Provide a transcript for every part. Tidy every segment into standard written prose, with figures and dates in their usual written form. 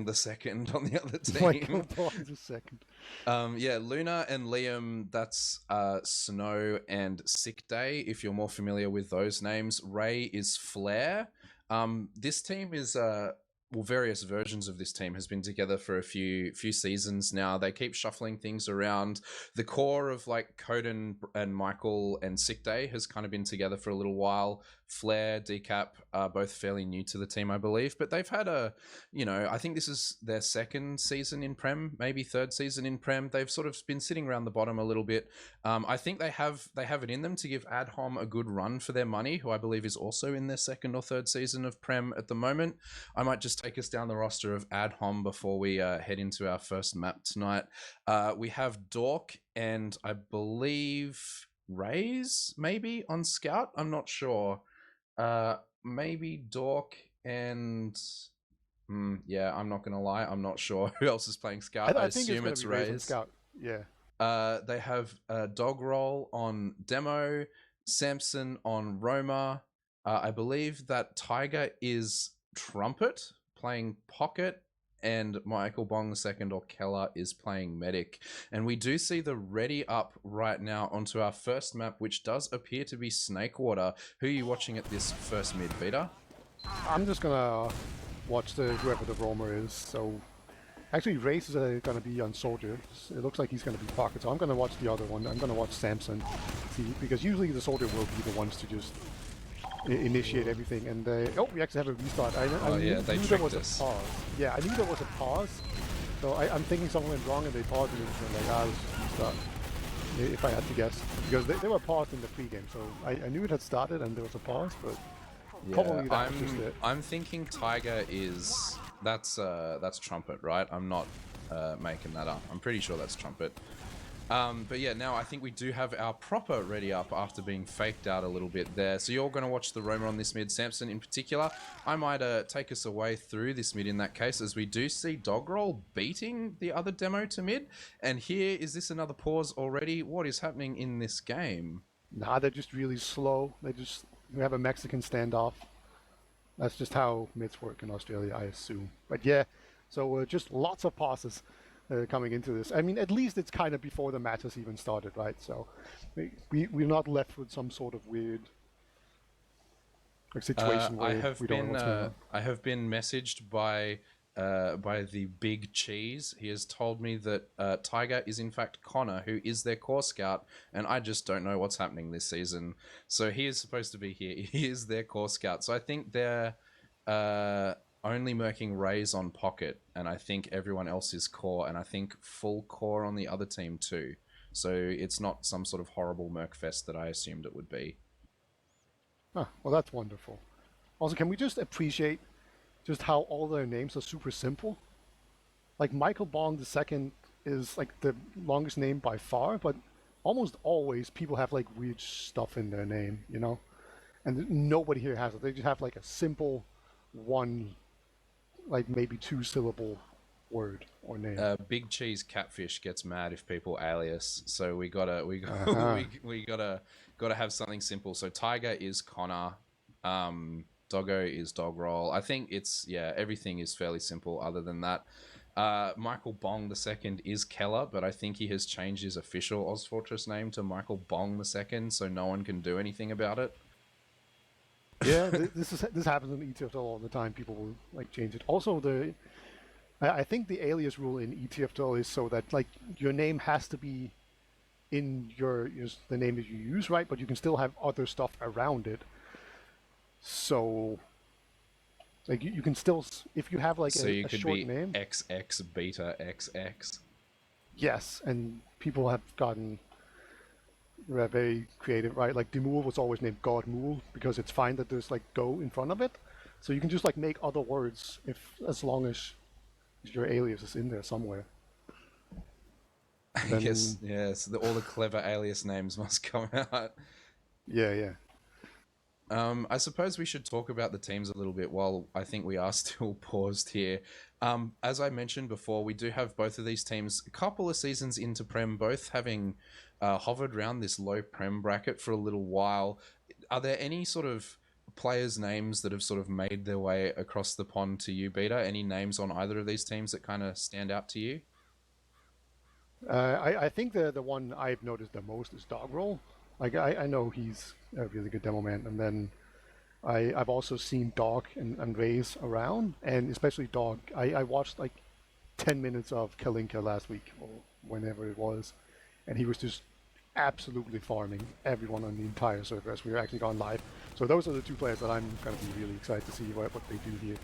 the second on the other Michael team. Bond the second. Yeah, Luna and Liam, that's Snow and Sick Day, if you're more familiar with those names. Ray is Flare. This team is well, various versions of this team has been together for a few seasons now. They keep shuffling things around. The core of like Coden and Michael and Sick Day has kind of been together for a little while. Flare, Decap are both fairly new to the team, I believe, but they've had a, I think this is their second season in Prem, maybe third season in Prem. They've sort of been sitting around the bottom a little bit. I think they have it in them to give Adhom a good run for their money, who I believe is also in their second or third season of Prem at the moment. I might just take us down the roster of Adhom before we head into our first map tonight. We have Dork and I believe Rays maybe on Scout. I'm not sure. Maybe Dork and yeah, I'm not gonna lie. I'm not sure who else is playing Scout. I think it's assume going to it's be Rays on Rays. Scout. Yeah. They have Dog Roll on Demo, Samson on Roma. I believe that Tiger is Trumpet playing Pocket, and Michael Bong II or Keller is playing Medic. And we do see the ready up right now onto our first map, which does appear to be Snakewater. Who are you watching at this first mid, Vita? I'm just going to watch whoever the roamer is. So actually, Race is going to be on Soldier. It looks like he's going to be Pocket, so I'm going to watch the other one. I'm going to watch Samson, see, because usually the Soldier will be the ones to just initiate everything. And we actually have a restart. I knew there was a pause. Yeah, I knew there was a pause. So I'm thinking something went wrong, and they paused it, and like, let's restart. If I had to guess, because they were paused in the pregame, so I knew it had started and there was a pause, but probably that was just it. I'm thinking Tiger is that's Trumpet, right? I'm not making that up. I'm pretty sure that's Trumpet. But yeah, now I think we do have our proper ready up after being faked out a little bit there. So you're going to watch the roamer on this mid, Samson in particular. I might take us away through this mid in that case, as we do see Dogroll beating the other demo to mid. And here, is this another pause already? What is happening in this game? Nah, they're just really slow. We have a Mexican standoff. That's just how mids work in Australia, I assume. But yeah, so just lots of pauses coming into this. I mean, at least it's kind of before the match has even started, right? So we're not left with some sort of weird situation where we don't know what's going on. I have been messaged by the Big Cheese. He has told me that Tiger is in fact Connor, who is their core scout, and I just don't know what's happening this season. So he is supposed to be here. He is their core scout. So I think they're only murking Rays on Pocket, and I think everyone else is core, and I think full core on the other team too. So it's not some sort of horrible Merc Fest that I assumed it would be. Huh, well, that's wonderful. Also, can we just appreciate just how all their names are super simple? Like Michael Bond II is like the longest name by far, but almost always people have like weird stuff in their name, you know? And nobody here has it. They just have like a simple one, like maybe 2-syllable word or name. Big Cheese Catfish gets mad if people alias, so we gotta have something simple. So Tiger is Connor, Doggo is Dog Roll. I think it's everything is fairly simple other than that. Michael Bong II is Keller, but I think he has changed his official ozfortress name to Michael Bong II, so no one can do anything about it. Yeah, this happens in ETFL all the time. People will like change it. Also, I think the alias rule in ETFL is so that like your name has to be in the name that you use, right? But you can still have other stuff around it. So, like you can still, if you have like a short name, XX Beta XX. Yes, and people have gotten very creative, right? Like Demul was always named God Mule because it's fine that there's like Go in front of it, so you can just like make other words as long as your alias is in there somewhere. Then, yes. All the clever alias names must come out. Yeah. I suppose we should talk about the teams a little bit while I think we are still paused here. As I mentioned before, we do have both of these teams a couple of seasons into Prem, both having hovered around this low Prem bracket for a little while. Are there any sort of players' names that have sort of made their way across the pond to you, Beta? Any names on either of these teams that kind of stand out to you? I think the one I've noticed the most is Dog Roll. Like I know he's a really good demo man, and then I've also seen Dog and Raze around, and especially Dog. I watched like 10 minutes of Kalinka last week or whenever it was, and he was just absolutely farming everyone on the entire server as we were actually gone live. So those are the two players that I'm going to be really excited to see what they do here.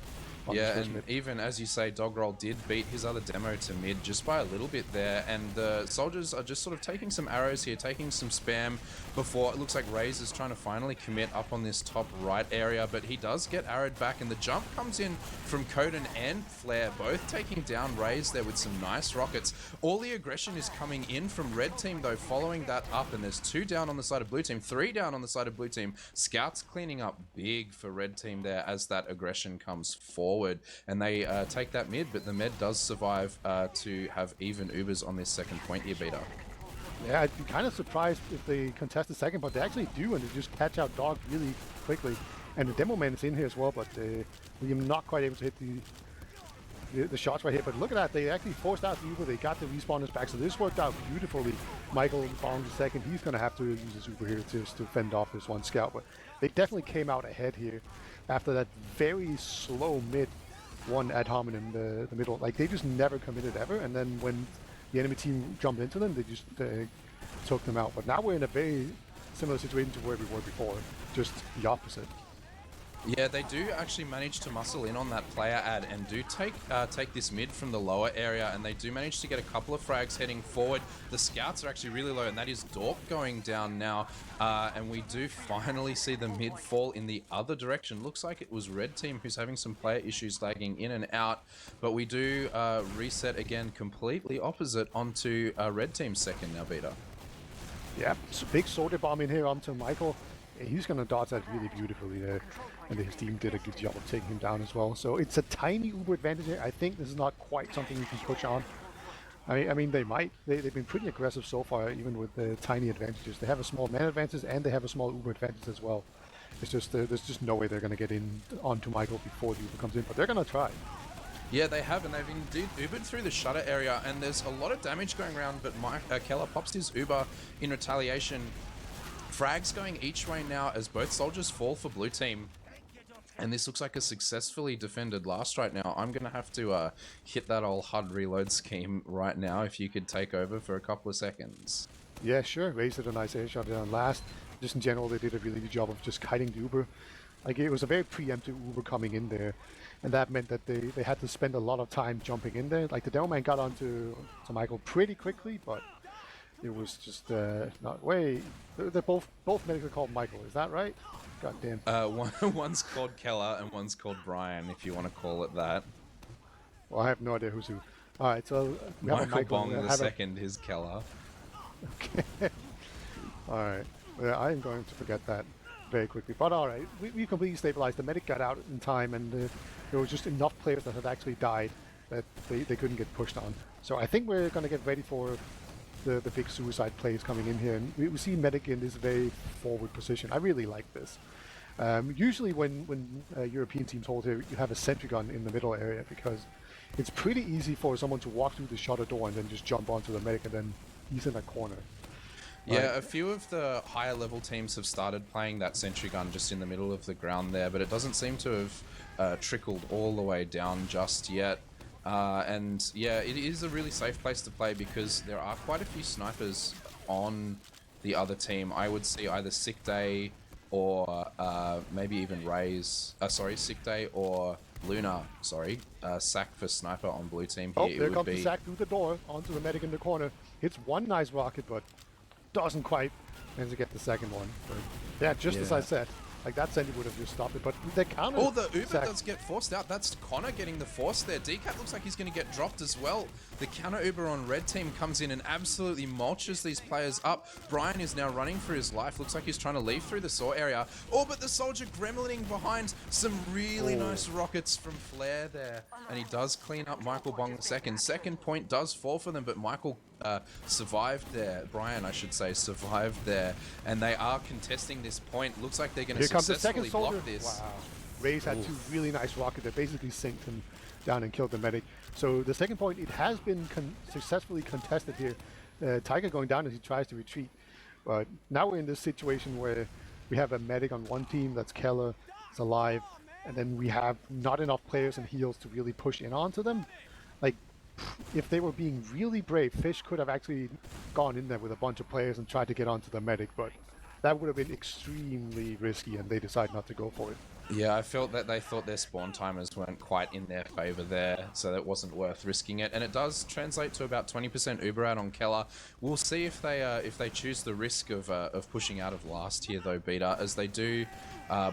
Yeah, and even as you say, Dogroll did beat his other demo to mid just by a little bit there, and the soldiers are just sort of taking some arrows here, taking some spam before it looks like Raze is trying to finally commit up on this top right area, but he does get arrowed back, and the jump comes in from Coden and Flare, both taking down Raze there with some nice rockets. All the aggression is coming in from red team though, following that up, and there's 2 down on the side of blue team, 3 down on the side of blue team. Scouts cleaning up big for red team there as that aggression comes forward. And they take that mid, but the med does survive to have even Ubers on this second point here, Beta. Yeah, I'd be kind of surprised if they contest the second, but they actually do, and they just catch out Dog really quickly. And the demo man is in here as well, but we are not quite able to hit the shots right here. But look at that, they actually forced out the Uber, they got the respawners back, so this worked out beautifully. Michael bombs the second, he's going to have to use his Uber here to fend off this one scout, but they definitely came out ahead here after that very slow mid one ad hominem, the middle. Like, they just never committed ever, and then when the enemy team jumped into them, they just took them out. But now we're in a very similar situation to where we were before, just the opposite. Yeah, they do actually manage to muscle in on that player ad and do take this mid from the lower area, and they do manage to get a couple of frags heading forward. The scouts are actually really low, and that is Dork going down now, and we do finally see the mid fall in the other direction. Looks like it was red team who's having some player issues lagging in and out, but we do reset again completely opposite onto red team's second now, Beta. Yeah, big soldier bomb in here onto Michael. He's going to dodge that really beautifully there, and his team did a good job of taking him down as well. So it's a tiny Uber advantage here. I think this is not quite something you can push on. I mean, they might. They've been pretty aggressive so far, even with the tiny advantages. They have a small man advantage, and they have a small Uber advantage as well. It's just there's just no way they're going to get in onto Michael before the Uber comes in, but they're going to try. Yeah, they have, and they've indeed Ubered through the shutter area, and there's a lot of damage going around, but Keller pops his Uber in retaliation. Frags going each way now as both soldiers fall for blue team. And this looks like a successfully defended last right now. I'm going to have to hit that old HUD reload scheme right now if you could take over for a couple of seconds. Yeah, sure. Raze did a nice air shot down last. Just in general, they did a really good job of just kiting the Uber. Like, it was a very preemptive Uber coming in there. And that meant that they had to spend a lot of time jumping in there. Like, the demo man got onto Michael pretty quickly, but it was just not. Wait, they're both medics are called Michael. Is that right? God damn. One's called Keller and one's called Brian, if you want to call it that. Well, I have no idea who's who. All right, so we have Michael a Michael. Bong the second is Keller. Okay. All right. Well, I am going to forget that very quickly. But all right, we completely stabilized. The medic got out in time, and there was just enough players that had actually died that they couldn't get pushed on. So I think we're going to get ready for the big suicide plays coming in here, and we see medic in this very forward position. I really like this. Usually when European teams hold here, you have a sentry gun in the middle area because it's pretty easy for someone to walk through the shutter door and then just jump onto the medic, and then he's in a corner. Yeah, a few of the higher level teams have started playing that sentry gun just in the middle of the ground there, but it doesn't seem to have trickled all the way down just yet. And yeah, it is a really safe place to play because there are quite a few snipers on the other team. I would see either Sick Day or maybe even Raze. Sick Day or Luna. Sack for sniper on blue team here. Oh, there comes the Sack through the door onto the medic in the corner. Hits one nice rocket, but doesn't quite manage to get the second one. But yeah, just as I said. Like, that sentry would have just stopped it, but the counter... Oh, the Uber does get forced out. That's Connor getting the force there. DCAT looks like he's going to get dropped as well. The counter Uber on red team comes in and absolutely mulches these players up. Brian is now running for his life. Looks like he's trying to leave through the saw area. Oh, but the soldier gremlining behind. Some really nice rockets from Flare there. And he does clean up Michael Bong the second. Second point does fall for them, but Michael survived there. Brian, I should say, survived there. And they are contesting this point. Looks like they're going to Here comes the second successfully soldier. block this. Wow. Raze had two really nice rockets that basically synced him down and killed the medic. So the second point, it has been successfully contested here. Tiger going down as he tries to retreat. But now we're in this situation where we have a medic on one team, that's Keller, is alive, and then we have not enough players and heals to really push in onto them. Like, if they were being really brave, Fish could have actually gone in there with a bunch of players and tried to get onto the medic, but that would have been extremely risky, and they decided not to go for it. Yeah, I felt that they thought their spawn timers weren't quite in their favor there, so that wasn't worth risking it. And it does translate to about 20% Uber out on Keller. We'll see if they choose the risk of pushing out of last here, though, Beta, as they do.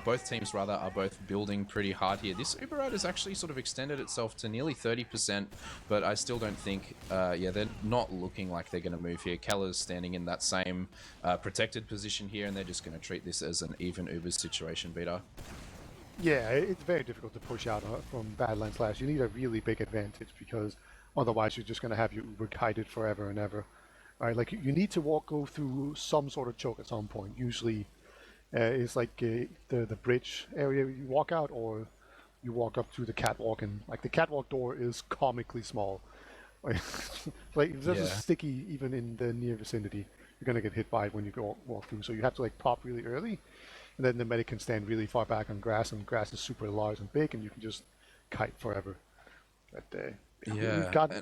Both teams rather are both building pretty hard here. This Uber out has actually sort of extended itself to nearly 30%, but I still don't think, yeah, they're not looking like they're going to move here. Keller's standing in that same protected position here, and they're just going to treat this as an even Uber situation, Beta. Yeah, it's very difficult to push out from Badlands Slash. You need a really big advantage, because otherwise you're just going to have your Uber kited forever and ever. All right, like you need to go through some sort of choke at some point. Usually it's like the bridge area you walk out, or you walk up through the catwalk, and like the catwalk door is comically small. Like if there's a sticky even in the near vicinity, you're going to get hit by it when you walk through. So you have to like pop really early. And then the medic can stand really far back on grass, and grass is super large and big, and you can just kite forever. But we've got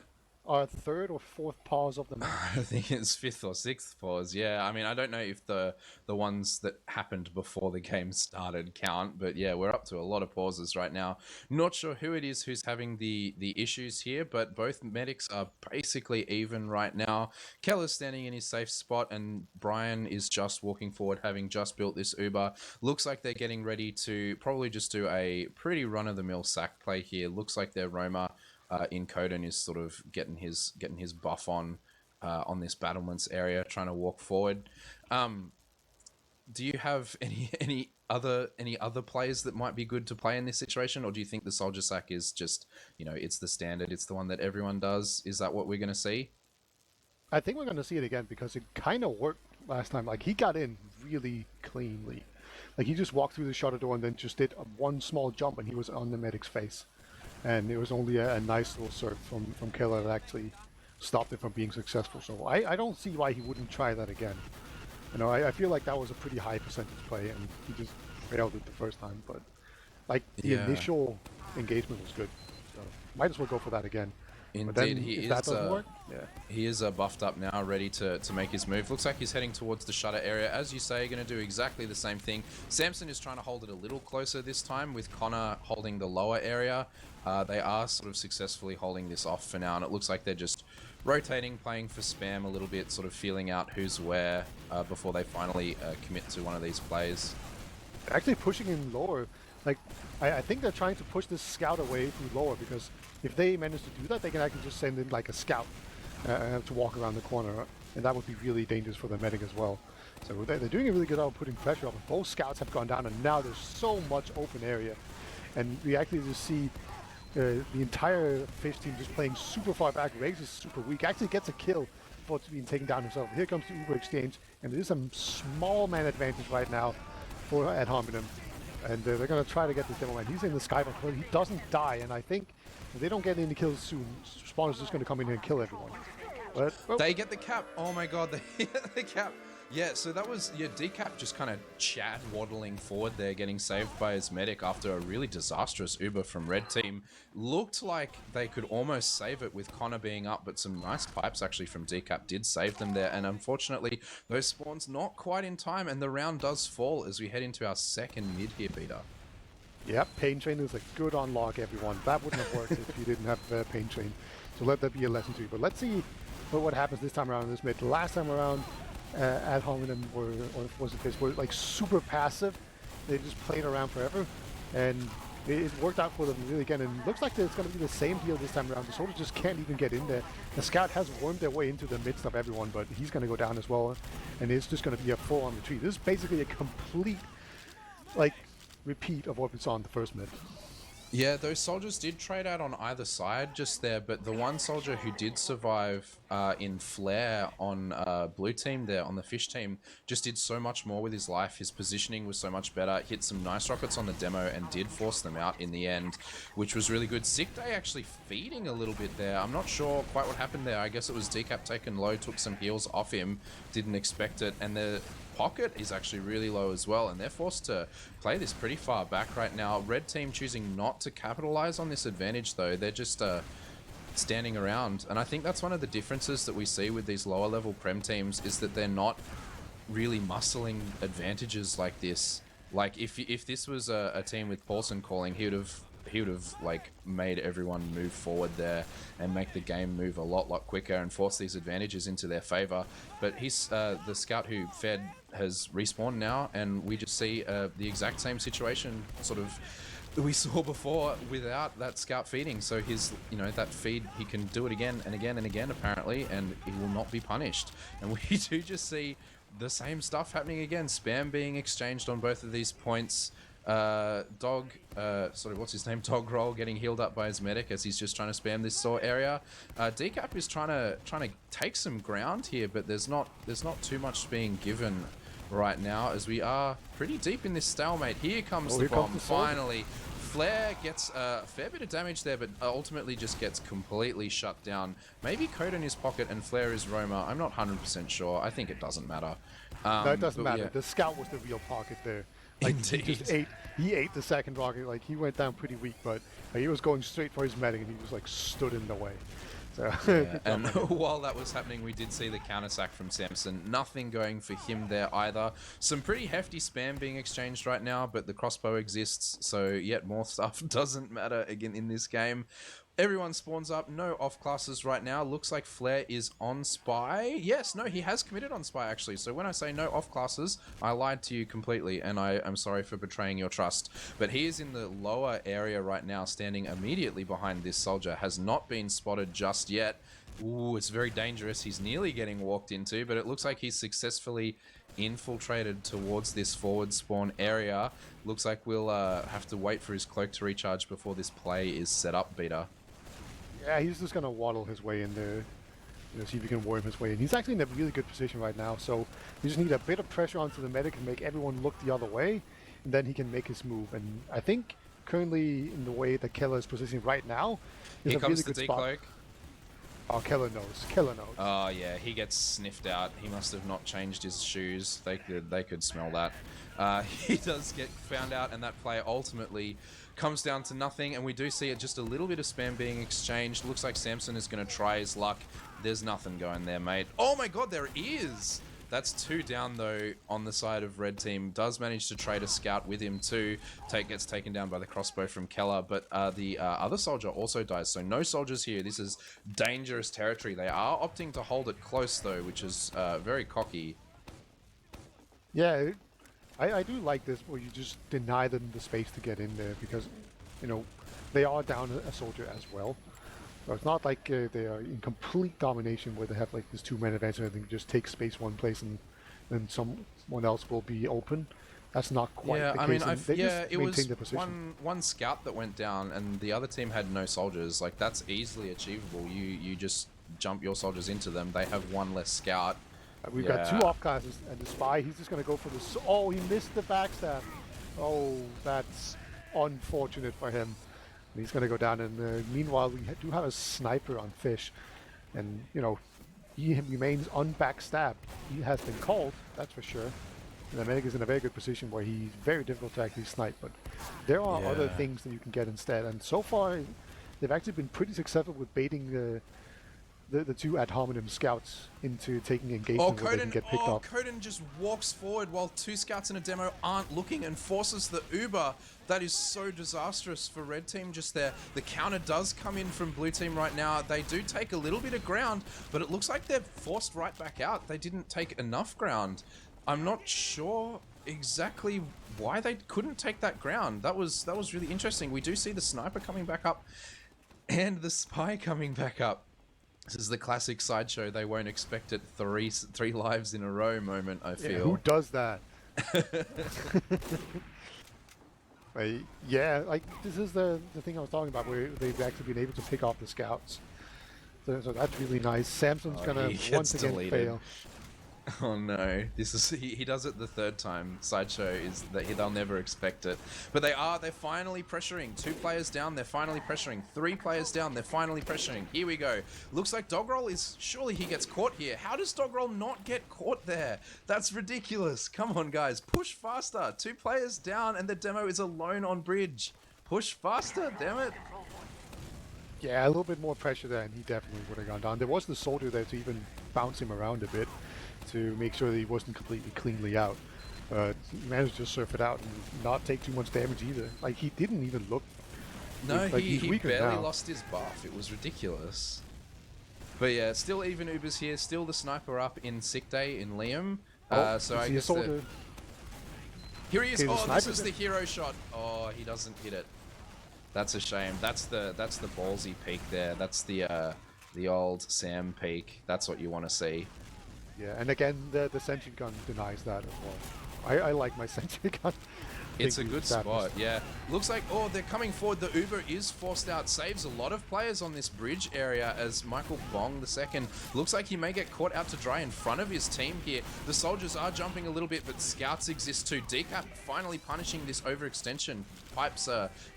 our third or fourth pause of the match. I think it's fifth or sixth pause. Yeah, I mean, I don't know if the ones that happened before the game started count, but yeah, we're up to a lot of pauses right now. Not sure who it is who's having the issues here, but both medics are basically even right now. Keller's standing in his safe spot, and Brian is just walking forward, having just built this Uber. Looks like they're getting ready to probably just do a pretty run-of-the-mill sack play here. Looks like their Roma in Coden is sort of getting his buff on this battlements area, trying to walk forward. Do you have any other players that might be good to play in this situation, or do you think the soldier sack is just, you know, it's the standard, it's the one that everyone does? Is that what we're going to see? I think we're going to see it again, because it kind of worked last time. Like, he got in really cleanly. Like, he just walked through the shutter door and then just did one small jump, and he was on the medic's face. And it was only a nice little surf from Keller that actually stopped it from being successful. So I don't see why he wouldn't try that again. You know, I feel like that was a pretty high percentage play, and he just failed it the first time. But like the initial engagement was good, so might as well go for that again. Indeed, he is buffed up now, ready to make his move. Looks like he's heading towards the shutter area. As you say, going to do exactly the same thing. Samson is trying to hold it a little closer this time, with Connor holding the lower area. They are sort of successfully holding this off for now, and it looks like they're just rotating, playing for spam a little bit, sort of feeling out who's where before they finally commit to one of these plays. Actually pushing in lower. Like, I think they're trying to push this scout away through lower, because if they manage to do that, they can actually just send in like a scout to walk around the corner, and that would be really dangerous for the medic as well. So they're doing a really good job of putting pressure on. Both scouts have gone down, and now there's so much open area, and we actually just see the entire Fish team just playing super far back. Raze is super weak. Actually gets a kill before it's being taken down himself. Here comes the Uber exchange, and there is some small man advantage right now for at hominem. And they're going to try to get this demo man. He's in the skybox, but he doesn't die. And I think if they don't get any kills soon, Spawn is just going to come in here and kill everyone. But they get the cap. Oh my god, they get the cap. Yeah, so that was, Decap just kind of Chad waddling forward there, getting saved by his medic after a really disastrous Uber from Red Team. Looked like they could almost save it with Connor being up, but some nice pipes actually from Decap did save them there, and unfortunately, those spawns not quite in time, and the round does fall as we head into our second mid here, Beta. Yep, Pain Train is a good unlock, everyone. That wouldn't have worked if you didn't have Pain Train. So let that be a lesson to you. But let's see what happens this time around in this mid. Last time around, at hominem or was it Fish, were like super passive. They just played around forever, and it worked out for them really again. And it looks like it's going to be the same deal this time around. The soldiers just can't even get in there. The scout has wormed their way into the midst of everyone, but he's going to go down as well, and it's just going to be a full-on retreat. This is basically a complete like repeat of what we saw in the first mid. Yeah, those soldiers did trade out on either side just there, but the one soldier who did survive in flare on blue team there, on the fish team, just did so much more with his life. His positioning was so much better, hit some nice rockets on the demo and did force them out in the end, which was really good. Sick Day actually feeding a little bit there. I'm not sure quite what happened there. I guess it was Decap taken low, took some heals off him, didn't expect it, and the pocket is actually really low as well, and they're forced to play this pretty far back right now. Red team choosing not to capitalize on this advantage though. They're just standing around, and I think that's one of the differences that we see with these lower level prem teams, is that they're not really muscling advantages like this. Like if this was a team with Paulson calling, he would have like made everyone move forward there and make the game move a lot quicker and force these advantages into their favor. But he's the scout who fed has respawned now, and we just see the exact same situation sort of that we saw before without that scout feeding. So his, you know, that feed, he can do it again and again and again apparently, and he will not be punished. And we do just see the same stuff happening again, spam being exchanged on both of these points. Dog, sorry, what's his name? Dog Roll getting healed up by his medic as he's just trying to spam this saw area. Decap is trying to take some ground here, but there's not too much being given right now, as we are pretty deep in this stalemate. Here comes the bomb. Finally, Flare gets a fair bit of damage there, but ultimately just gets completely shut down. Maybe Code in his pocket and Flare is Roma. I'm not 100% sure. I think it doesn't matter. No, it doesn't matter. Yeah. The scout was the real pocket there. Like, Indeed. He ate the second rocket. Like, he went down pretty weak, but like, he was going straight for his medic, and he was like stood in the way. So, yeah. And while that was happening, we did see the counter sack from Samson. Nothing going for him there either. Some pretty hefty spam being exchanged right now, but the crossbow exists, so yet more stuff doesn't matter again in this game. Everyone spawns up, no off classes right now. Looks like Flare is on Spy. Yes, no, he has committed on Spy actually. So when I say no off classes, I lied to you completely, and I am sorry for betraying your trust. But he is in the lower area right now, standing immediately behind this soldier. Has not been spotted just yet. Ooh, it's very dangerous. He's nearly getting walked into, but it looks like he's successfully infiltrated towards this forward spawn area. Looks like we'll have to wait for his cloak to recharge before this play is set up, Beta. Yeah, he's just going to waddle his way in there, you know, see if he can worm his way in. He's actually in a really good position right now, so you just need a bit of pressure onto the medic and make everyone look the other way, and then he can make his move. And I think currently in the way that Keller is positioned right now, is a really good spot. Oh, Keller knows. Keller knows. Oh yeah, he gets sniffed out. He must have not changed his shoes. They could smell that. He does get found out, and that play ultimately comes down to nothing. And we do see it, just a little bit of spam being exchanged. Looks like Samson is going to try his luck. There's nothing going there, mate. Oh my god, there is! That's 2 down though on the side of red team. Does manage to trade a scout with him too. Gets taken down by the crossbow from Keller, but the other soldier also dies. So no soldiers here. This is dangerous territory. They are opting to hold it close though, which is very cocky. Yeah, I do like this where you just deny them the space to get in there, because, you know, they are down a soldier as well. So it's not like they are in complete domination where they have like this 2-man advantage and they can just take space one place and then someone else will be open. That's not quite the case. I mean, it was one scout that went down, and the other team had no soldiers. Like, that's easily achievable. You just jump your soldiers into them. They have 1 less scout. We've got 2 off classes, and the spy, he's just going to go for this. Oh, he missed the backstab. Oh, that's unfortunate for him. He's going to go down, and meanwhile, we do have a sniper on Fish, and, you know, he remains unbackstabbed. He has been called, that's for sure. And the medic is in a very good position where he's very difficult to actually snipe, but there are other things that you can get instead. And so far, they've actually been pretty successful with baiting the 2 ad hominem scouts into taking engagement where they can get picked up. Coden just walks forward while 2 scouts in a demo aren't looking and forces the Uber. That is so disastrous for red team just there. The counter does come in from blue team right now. They do take a little bit of ground, but it looks like they're forced right back out. They didn't take enough ground. I'm not sure exactly why they couldn't take that ground. That was really interesting. We do see the sniper coming back up and the spy coming back up. This is the classic sideshow. They won't expect it 3 lives in a row moment, I feel. Yeah, who does that? Yeah, like this is the thing I was talking about, where they've actually been able to pick off the scouts. So that's really nice. Samson's Oh, gonna he gets once again deleted. fail. Oh no, this is he does it the third time. Sideshow is that they'll never expect it. But they're finally pressuring. 2 players down, they're finally pressuring. 3 players down, they're finally pressuring. Here we go. Looks like Dogroll is, surely he gets caught here. How does Dogroll not get caught there? That's ridiculous. Come on guys, push faster. 2 players down and the demo is alone on bridge. Push faster, damn it. Yeah, a little bit more pressure there, and he definitely would have gone down. There was the soldier there to even bounce him around a bit to make sure that he wasn't completely cleanly out. But he managed to surf it out and not take too much damage either. Like, he didn't even look... No, like, he barely now. lost his buff. It was ridiculous. But yeah, still even Ubers here. Still the sniper up in sick day in Liam. So I guess here he is. Okay, oh, this is the hero shot. Oh, he doesn't hit it. That's a shame. That's the ballsy peak there. That's the old Sam peak. That's what you want to see. Yeah, and again, the sentient gun denies that as well. I like my sentient gun. It's a good spot, yeah. Looks like, oh, they're coming forward. The Uber is forced out. Saves a lot of players on this bridge area as Michael Bong II looks like he may get caught out to dry in front of his team here. The soldiers are jumping a little bit, but scouts exist too. Decap finally punishing this overextension. Pipes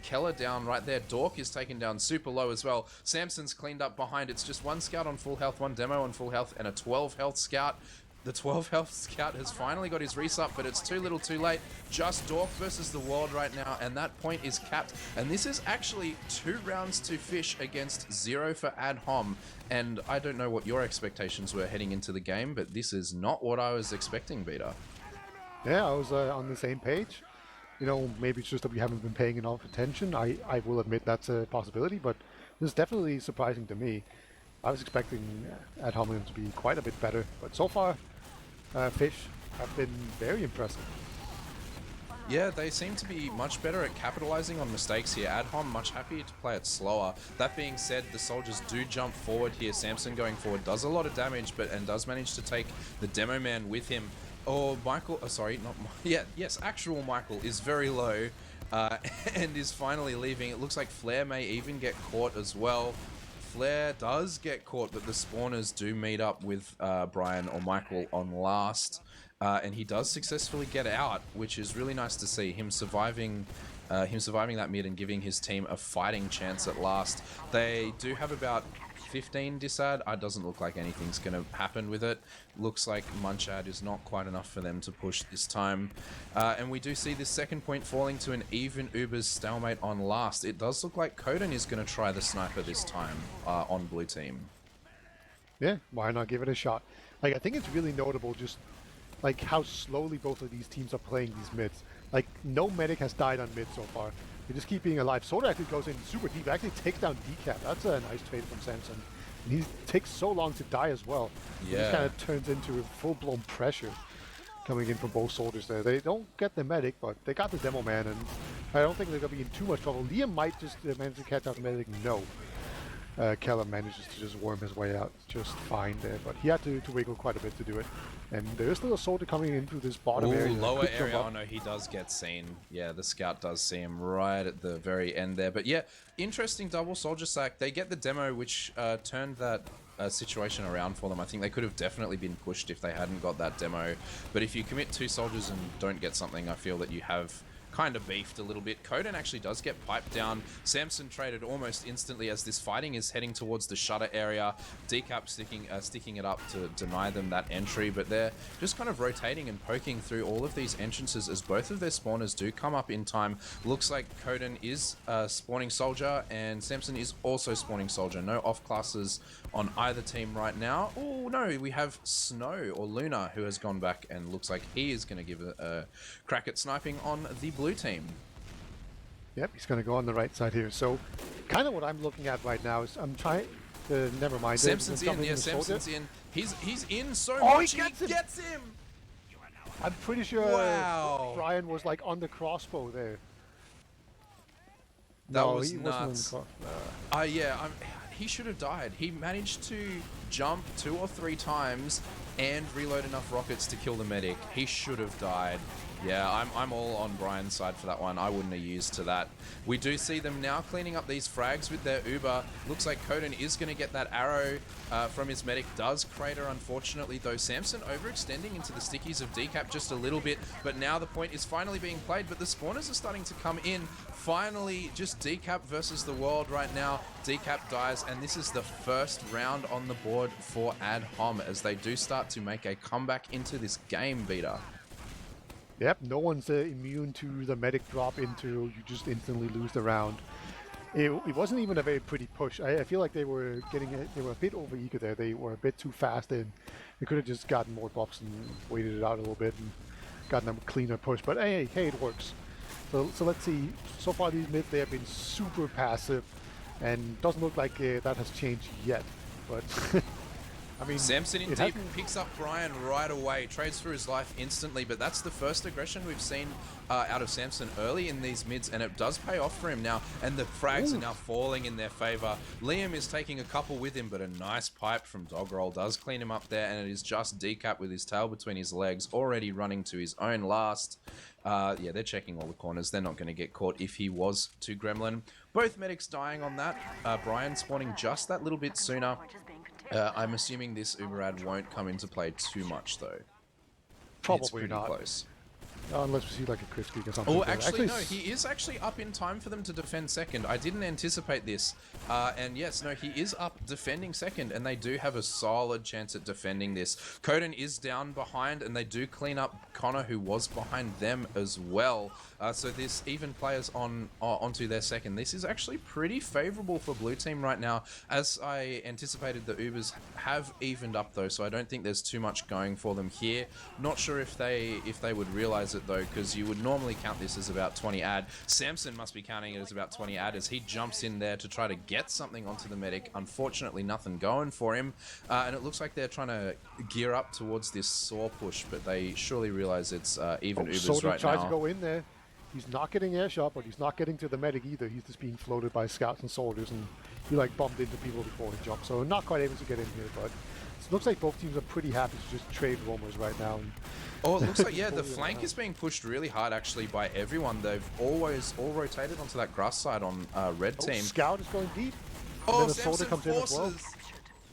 Keller down right there. Dork is taken down super low as well. Samson's cleaned up behind. It's just 1 scout on full health, 1 demo on full health, and a 12 health scout. The 12 health scout has finally got his res up, but it's too little too late. Just Dork versus the world right now, and that point is capped. And this is actually 2 rounds to fish against 0 for Ad Hom. And I don't know what your expectations were heading into the game, but this is not what I was expecting, Beta. Yeah, I was on the same page. You know, maybe it's just that we haven't been paying enough attention. I will admit that's a possibility, but this is definitely surprising to me. I was expecting Ad Hominem to be quite a bit better, but so far, Fish have been very impressive. Yeah, they seem to be much better at capitalizing on mistakes here. Ad Hom much happier to play it slower. That being said, the soldiers do jump forward here. Samson going forward does a lot of damage, and does manage to take the demo man with him. Oh, Michael, sorry, not yes, actual Michael is very low and is finally leaving. It looks like Flair may even get caught as well. Flair does get caught, but the spawners do meet up with Brian or Michael on last, and he does successfully get out, which is really nice to see. Him surviving that mid and giving his team a fighting chance at last. They do have about 15 disad. It doesn't look like anything's going to happen with it. Looks like Munchad is not quite enough for them to push this time. And we do see this second point falling to an even Uber's stalemate on last. It does look like Koden is going to try the sniper this time on blue team. Yeah, why not give it a shot? Like, I think it's really notable just like how slowly both of these teams are playing these mids. Like, no medic has died on mid so far. They just keep being alive. Soda actually goes in super deep, actually takes down Decap. That's a nice trade from Samson. And he takes so long to die as well. Yeah. It just kind of turns into a full-blown pressure coming in from both soldiers there. They don't get the medic, but they got the demo man, and I don't think they're going to be in too much trouble. Liam might just manage to catch out the medic. No. Keller manages to just worm his way out just fine there, but he had to wiggle quite a bit to do it. And there is still a soldier coming in through this bottom area. Lower area. Oh no, he does get seen. Yeah, the scout does see him right at the very end there. But yeah, interesting double soldier sack. They get the demo, which turned that situation around for them. I think they could have definitely been pushed if they hadn't got that demo. But if you commit 2 soldiers and don't get something, I feel that you have kind of beefed a little bit. Koden actually does get piped down. Samson traded almost instantly as this fighting is heading towards the shutter area. Decap sticking it up to deny them that entry, but they're just kind of rotating and poking through all of these entrances as both of their spawners do come up in time. Looks like Koden is spawning soldier and Samson is also spawning soldier. No off classes on either team right now. Oh no, we have Snow or Luna who has gone back and looks like he is going to give a crack at sniping on the blue team. Yep, he's going to go on the right side here. So kind of what I'm looking at right now is I'm trying to, never mind. Samson's in, yeah, Samson's in. He's in so much, he gets him! I'm pretty sure Brian was like on the crossbow there. That was nuts. Yeah, he should have died. He managed to jump 2 or 3 times and reload enough rockets to kill the medic. He should have died. Yeah, I'm all on Brian's side for that one. I wouldn't have used to that. We do see them now cleaning up these frags with their Uber. Looks like Coden is going to get that arrow from his medic. Does crater, unfortunately, though. Samson overextending into the stickies of Decap just a little bit, but now the point is finally being played, but the spawners are starting to come in. Finally, just Decap versus the world right now. Decap dies, and this is the first round on the board for Ad Hom as they do start to make a comeback into this game, Beta. Yep, no one's immune to the medic drop into you just instantly lose the round. It wasn't even a very pretty push. I feel like they were a bit overeager there. They were a bit too fast in. They could have just gotten more buffs and waited it out a little bit and gotten a cleaner push. But hey, it works. So let's see. So far these mids, they have been super passive, and doesn't look like that has changed yet. But I mean, Samson in deep picks up Brian right away, trades for his life instantly, but that's the first aggression we've seen out of Samson early in these mids, and it does pay off for him now, and the frags are now falling in their favor. Liam is taking a couple with him, but a nice pipe from Dogroll does clean him up there, and it is just Decap with his tail between his legs, already running to his own last. Yeah, they're checking all the corners. They're not going to get caught if he was to Gremlin. Both medics dying on that. Brian spawning just that little bit sooner. I'm assuming this Uber ad won't come into play too much, though. Probably not. Close. Unless we see like a crit streak or something. Oh, actually, no. He is actually up in time for them to defend second. I didn't anticipate this. And yes, no, he is up defending second, and they do have a solid chance at defending this. Coden is down behind, and they do clean up Connor, who was behind them as well. So this even players onto their second. This is actually pretty favorable for blue team right now. As I anticipated, the Ubers have evened up though, so I don't think there's too much going for them here. Not sure if they would realize it though, because you would normally count this as about 20 ad. Samson must be counting it as about 20 ad as he jumps in there to try to get something onto the medic. Unfortunately, nothing going for him, and it looks like they're trying to gear up towards this saw push, but they surely realize it's even Ubers right now. Tries to go in there. He's not getting air shot, but he's not getting to the medic either. He's just being floated by scouts and soldiers, and he like bumped into people before he jumped, so not quite able to get in here. But it looks like both teams are pretty happy to just trade roamers right now. Oh, it looks like, yeah, the flank is being pushed really hard actually by everyone. They've always all rotated onto that grass side on red team. Scout is going deep. Oh, and then the soldier comes in as well.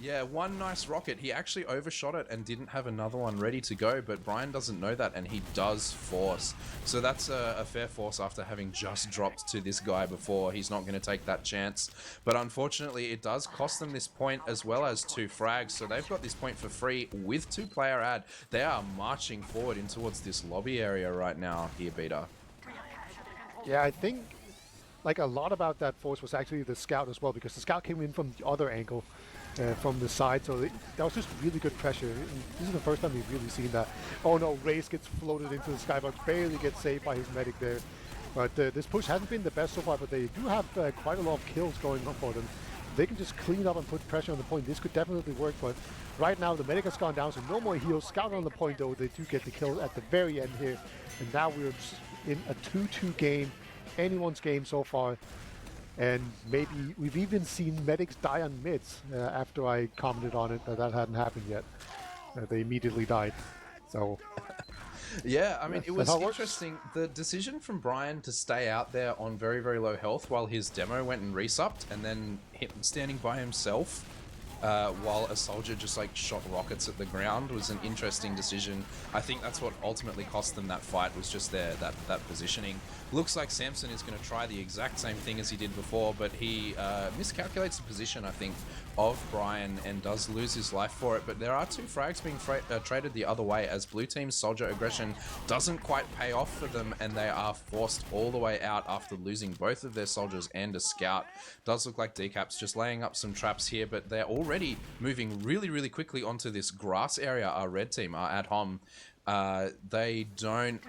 Yeah, one nice rocket. He actually overshot it and didn't have another one ready to go, but Brian doesn't know that, and he does force. So that's a fair force after having just dropped to this guy before. He's not going to take that chance. But unfortunately, it does cost them this point as well as 2 frags. So they've got this point for free with 2-player ad. They are marching forward in towards this lobby area right now here, Beta. Yeah, I think like a lot about that force was actually the scout as well, because the scout came in from the other angle. From the side, so that was just really good pressure. And this is the first time we've really seen that. Oh no, Race gets floated into the skybox, barely gets saved by his medic there. But this push hasn't been the best so far, but they do have quite a lot of kills going on for them. They can just clean up and put pressure on the point. This could definitely work, but right now the medic has gone down, so no more heals. Scout on the point though, they do get the kill at the very end here. And now we're in a 2-2 game, anyone's game so far. And maybe we've even seen medics die on mids after I commented on it that hadn't happened yet. They immediately died. So yeah, I mean, it was interesting. The decision from Brian to stay out there on very, very low health while his demo went and resupped, and then him standing by himself while a soldier just like shot rockets at the ground was an interesting decision. I think that's what ultimately cost them that fight, was just that positioning. Looks like Samson is going to try the exact same thing as he did before, but he miscalculates the position, I think, of Brian and does lose his life for it. But there are 2 frags being traded the other way as blue team's soldier aggression doesn't quite pay off for them, and they are forced all the way out after losing both of their soldiers and a scout. Does look like Decap's just laying up some traps here, but they're already moving really, really quickly onto this grass area. Our red team are at home. They don't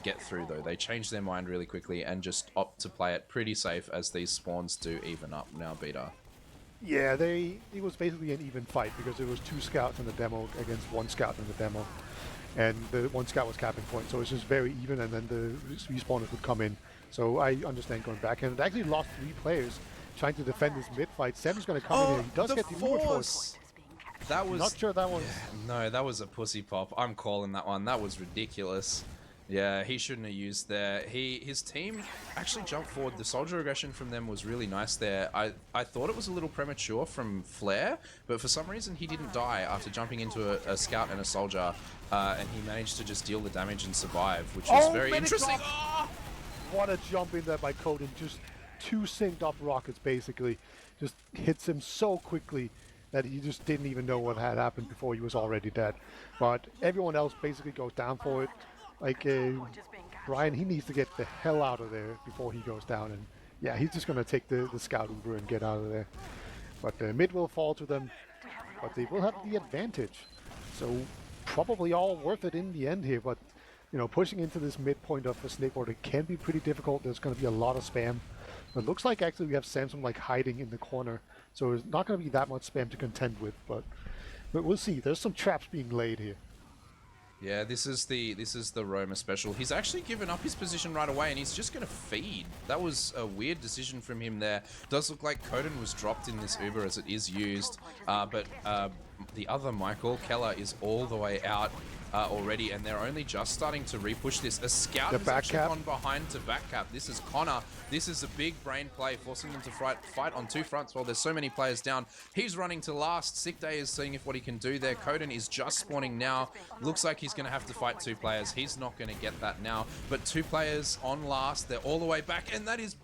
get through though. They change their mind really quickly and just opt to play it pretty safe as these spawns do even up now, Beta. Yeah, it was basically an even fight because there was 2 scouts in the demo against 1 scout in the demo. And the 1 scout was capping point, so it's just very even, and then the respawners would come in. So I understand going back, and it actually lost 3 players trying to defend this mid fight. Sam's going to come in here. He does get the Uber force. That was not sure that was. No, that was a pussy pop. I'm calling that one. That was ridiculous. Yeah, he shouldn't have used there. His team actually jumped forward. The soldier aggression from them was really nice there. I thought it was a little premature from Flair, but for some reason he didn't die after jumping into a scout and a soldier, and he managed to just deal the damage and survive, which is very interesting. Oh! What a jump in there by Coden. Just two synced up rockets, basically. Just hits him so quickly that he just didn't even know what had happened before he was already dead. But everyone else basically goes down for it. Like, Brian, he needs to get the hell out of there before he goes down. And yeah, he's just going to take the scout Uber and get out of there. But mid will fall to them, but they will have the advantage. So probably all worth it in the end here. But, you know, pushing into this midpoint of the snakeboard, it can be pretty difficult. There's going to be a lot of spam. It looks like actually we have Samsung like hiding in the corner. So it's not going to be that much spam to contend with. But we'll see. There's some traps being laid here. Yeah, this is the Roma special. He's actually given up his position right away, and he's just going to feed. That was a weird decision from him there. Does look like Coden was dropped in this Uber as it is used, but the other Michael Keller is all the way out already, and they're only just starting to repush this. A scout has actually gone behind to backcap. This is Connor. This is a big brain play, forcing them to fight on two fronts while there's so many players down. He's running to last. Sick Day is seeing what he can do there. Coden is just spawning now. Looks like he's going to have to fight two players. He's not going to get that now. But two players on last. They're all the way back. And that is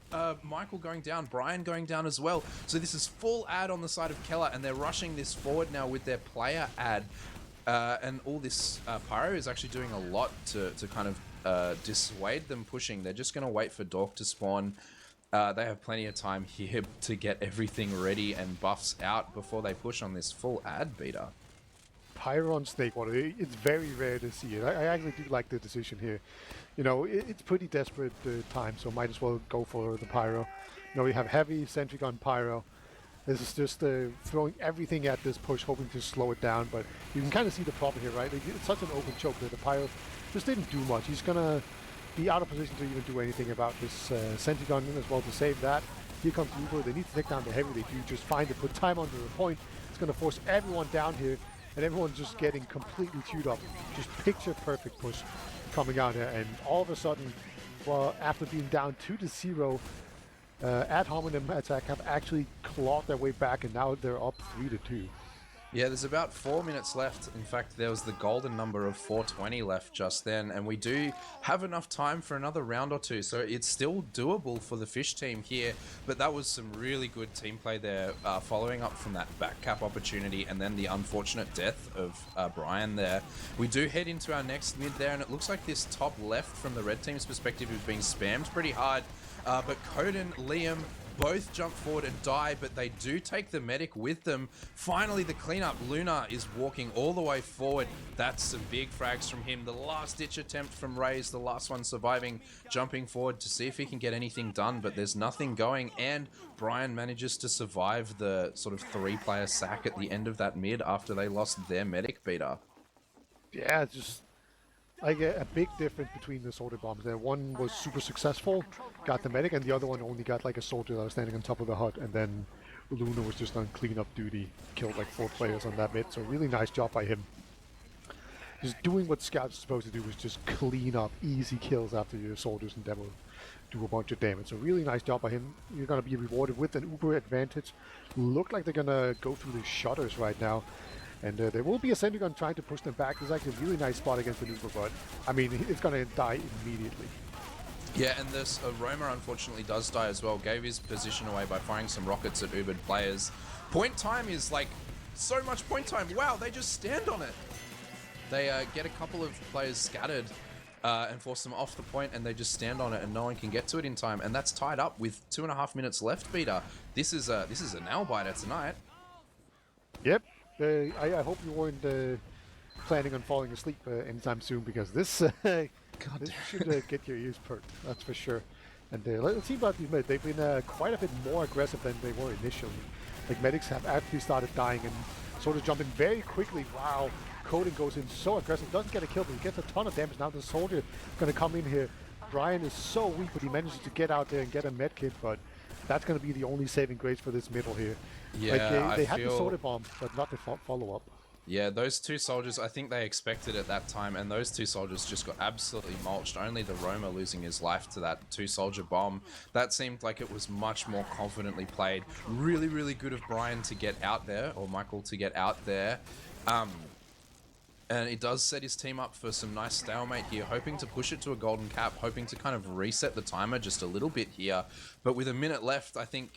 Michael going down. Brian going down as well. So this is full ad on the side of Keller. And they're rushing this forward now with their player ad. And all this pyro is actually doing a lot to kind of dissuade them pushing. They're just going to wait for Dork to spawn. They have plenty of time here to get everything ready and buffs out before they push on this full ad beater. Pyro on Snakewater, it's very rare to see it. I actually do like the decision here. You know, it's pretty desperate time, so might as well go for the Pyro. You know, we have heavy sentry gun Pyro. This is just throwing everything at this push, hoping to slow it down, but you can kind of see the problem here, right? Like, it's such an open choke that the Pyro just didn't do much. He's going to be out of position to even do anything about this sentry gun as well to save that. Here comes Uber. They need to take down the heavy. They do just fine to put time under the point. It's going to force everyone down here, and everyone's just getting completely chewed up. Just picture perfect push coming out here, and all of a sudden, well, after being down 2-0, at hominem attack have actually clawed their way back, and now they're up 3-2. Yeah, there's about 4 minutes left. In fact, there was the golden number of 420 left just then, and we do have enough time for another round or two, so it's still doable for the Fish team here, but that was some really good team play there, following up from that back cap opportunity and then the unfortunate death of Brian there. We do head into our next mid there, and it looks like this top left from the red team's perspective is being spammed pretty hard, but Coden, Liam, both jump forward and die, but they do take the medic with them. Finally, the cleanup. Luna is walking all the way forward. That's some big frags from him. The last-ditch attempt from Ray's, the last one surviving, jumping forward to see if he can get anything done, but there's nothing going, and Brian manages to survive the sort of three-player sack at the end of that mid after they lost their medic beater. Yeah, just like a big difference between the sorted bombs there. One was super successful, got the medic, and the other one only got like a soldier that was standing on top of the hut, and then Luna was just on cleanup duty, killed like 4 players on that mid, so really nice job by him. Just doing what scouts are supposed to do is just clean up easy kills after your soldiers and demo do a bunch of damage. So really nice job by him. You're going to be rewarded with an Uber advantage. Look like they're going to go through the shutters right now. And there will be a sentry gun trying to push them back. There's actually a really nice spot against the Uber, but I mean, it's going to die immediately. Yeah, and this Roma unfortunately does die as well. Gave his position away by firing some rockets at Ubered players. Point time is like so much point time. Wow, they just stand on it. They get a couple of players scattered and force them off the point, and they just stand on it, and no one can get to it in time. And that's tied up with 2.5 minutes left. Beater. This is a nail biter tonight. Yep. I hope you weren't planning on falling asleep anytime soon, because this this should get your ears perked, that's for sure. And let's see about these medics. They've been quite a bit more aggressive than they were initially. Like, medics have actually started dying and sort of jumping very quickly. Wow, Coden goes in so aggressive, doesn't get a kill, but he gets a ton of damage. Now the soldier is going to come in here. Brian is so weak, but he manages to get out there and get a med kit, but that's going to be the only saving grace for this middle here. Yeah, like they had the soda bomb, but not the follow-up. Yeah, those two soldiers, I think they expected at that time, and those two soldiers just got absolutely mulched. Only the Roma losing his life to that two-soldier bomb. That seemed like it was much more confidently played. Really, really good of Brian to get out there, or Michael to get out there. And it does set his team up for some nice stalemate here, hoping to push it to a golden cap, hoping to kind of reset the timer just a little bit here. But with a minute left, I think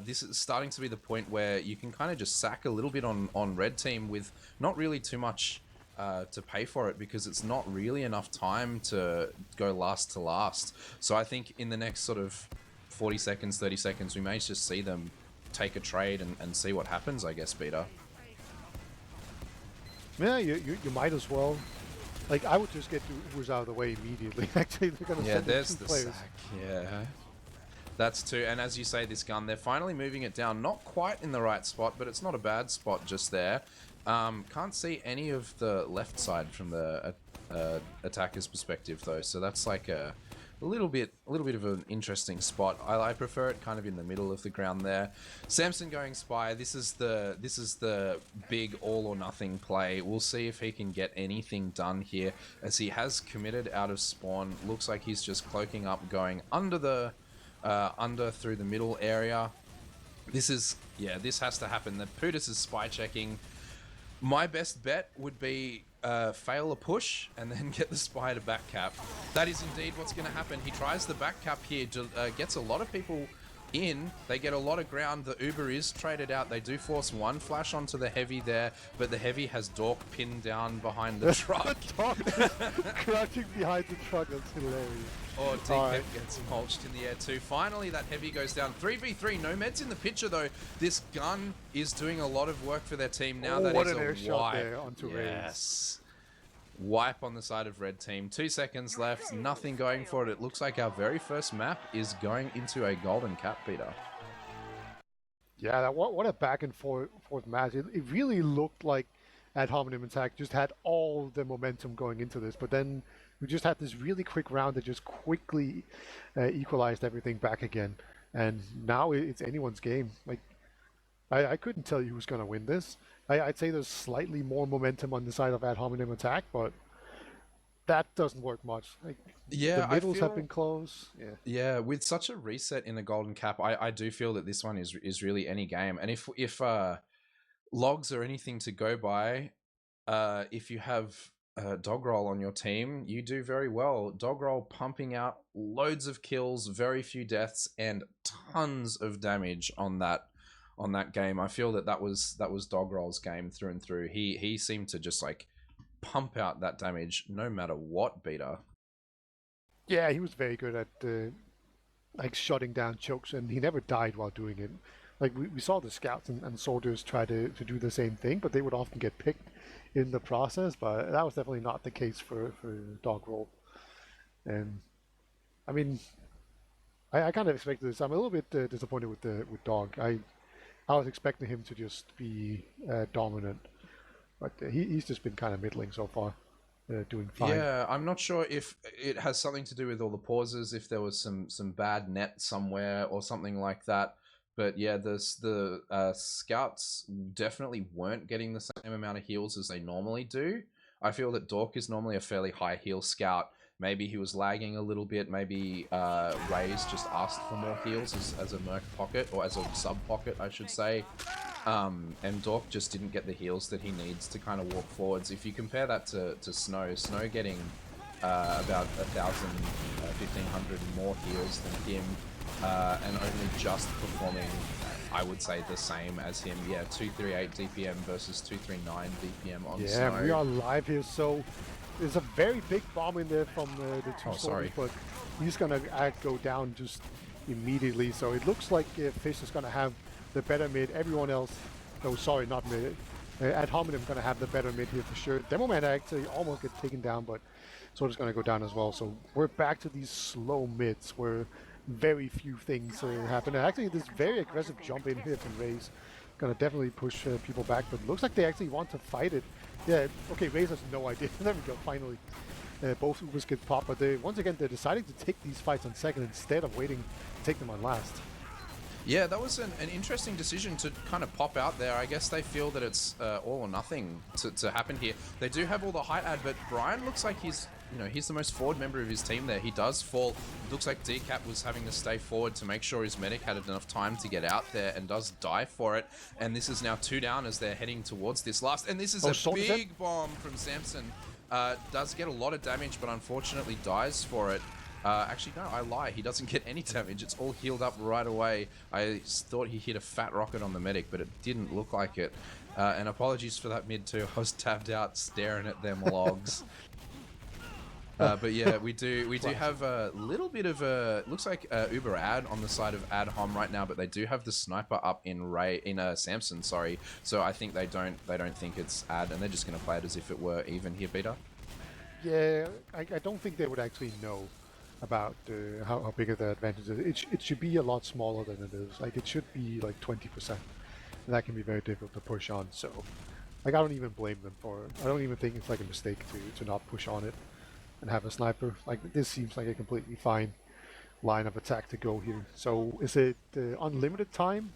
this is starting to be the point where you can kind of just sack a little bit on red team with not really too much to pay for it, because it's not really enough time to go last to last. So I think in the next sort of 40 seconds, 30 seconds, we may just see them take a trade and see what happens, I guess, Beta. Yeah, you might as well. Like, I would just get Ubers out of the way immediately. Actually, they're going to send there's two the players. sack. Yeah. That's two, and as you say, this gun, they're finally moving it down. Not quite in the right spot, but it's not a bad spot just there. Can't see any of the left side from the attacker's perspective, though, so that's like a little bit of an interesting spot. I prefer it kind of in the middle of the ground there. Samson going spy. This is the big all or nothing play. We'll see if he can get anything done here, as he has committed out of spawn. Looks like he's just cloaking up, going under the through the middle area. This has to happen. The Putis is spy checking. My best bet would be fail a push and then get the spy to back cap. That is indeed what's going to happen. He tries the back cap here, gets a lot of people in. They get a lot of ground. The Uber is traded out. They do force one flash onto the heavy there, but the heavy has Dork pinned down behind the truck. Crouching behind the truck, that's hilarious. Oh, DK gets mulched in the air too. Finally, that heavy goes down. 3v3, no meds in the picture though. This gun is doing a lot of work for their team now. That what is an air shot wipe. there onto Yes. Wipe on the side of red team. 2 seconds left, nothing going for it. It looks like our very first map is going into a golden cap beater. Yeah, what a back and forth match. It really looked like at hominem attack just had all the momentum going into this, but then we just had this really quick round that just quickly equalized everything back again, and now it's anyone's game. Like, I couldn't tell you who's going to win this. I'd say there's slightly more momentum on the side of ad hominem attack, but that doesn't work much. Like, yeah, the middles have been close. Yeah, with such a reset in the golden cap, I do feel that this one is really any game. And if logs are anything to go by, if you have Dogroll on your team, you do very well. Dogroll pumping out loads of kills, very few deaths, and tons of damage on that game. I feel that was Dogroll's game through and through. He seemed to just like pump out that damage no matter what beater. Yeah, he was very good at like shutting down chokes, and he never died while doing it. Like, we saw the scouts and soldiers try to do the same thing, but they would often get picked in the process, but that was definitely not the case for Dogroll. And I mean, I kind of expected this. I'm a little bit disappointed with Dog. I was expecting him to just be dominant, but he's just been kind of middling so far, doing fine. Yeah, I'm not sure if it has something to do with all the pauses, if there was some bad net somewhere or something like that. But yeah, the scouts definitely weren't getting the same amount of heals as they normally do. I feel that Dork is normally a fairly high heal scout. Maybe he was lagging a little bit. Maybe Ray's just asked for more heals as a merc pocket, or as a sub pocket, I should say. And Dork just didn't get the heals that he needs to kind of walk forwards. If you compare that to Snow getting about 1,000, 1,500 more heals than him, and only just performing, I would say, the same as him. Yeah, 238 DPM versus 239 DPM on Snow. Yeah, we are live here, so there's a very big bomb in there from the two soldiers, but he's going to go down just immediately. So it looks like Fish is going to have the better mid. Everyone else, no, sorry, not mid. Ad hominem going to have the better mid here for sure. Demoman actually almost gets taken down, but Soldier's going to go down as well. So we're back to these slow mids where very few things happen. And actually, this very aggressive jump in here from Raze going to definitely push people back, but it looks like they actually want to fight it. Yeah, okay, Raze has no idea. There we go, finally. Both Ubers get popped, but once again, they're deciding to take these fights on second instead of waiting to take them on last. Yeah, that was an interesting decision to kind of pop out there. I guess they feel that it's all or nothing to happen here. They do have all the height add, but Brian looks like he's the most forward member of his team there. He does fall. It looks like Decap was having to stay forward to make sure his medic had enough time to get out there and does die for it. And this is now 2 down as they're heading towards this last. And this is a big bomb from Samson. Does get a lot of damage, but unfortunately dies for it. Actually, no, I lie. He doesn't get any damage. It's all healed up right away. I thought he hit a fat rocket on the medic, but it didn't look like it. And apologies for that mid too. I was tabbed out staring at them logs. But yeah, we do have a little bit of a, looks like Uber ad on the side of ad hom right now, but they do have the sniper up in Samson, sorry. So I think they don't think it's ad, and they're just going to play it as if it were even here, Peter. Yeah, I don't think they would actually know about how big of the advantage is. It should be a lot smaller than it is. Like, it should be like 20%. And that can be very difficult to push on. So, like, I don't even blame them for it. I don't even think it's like a mistake to not push on it and have a sniper. Like, this seems like a completely fine line of attack to go here. So, is it unlimited time?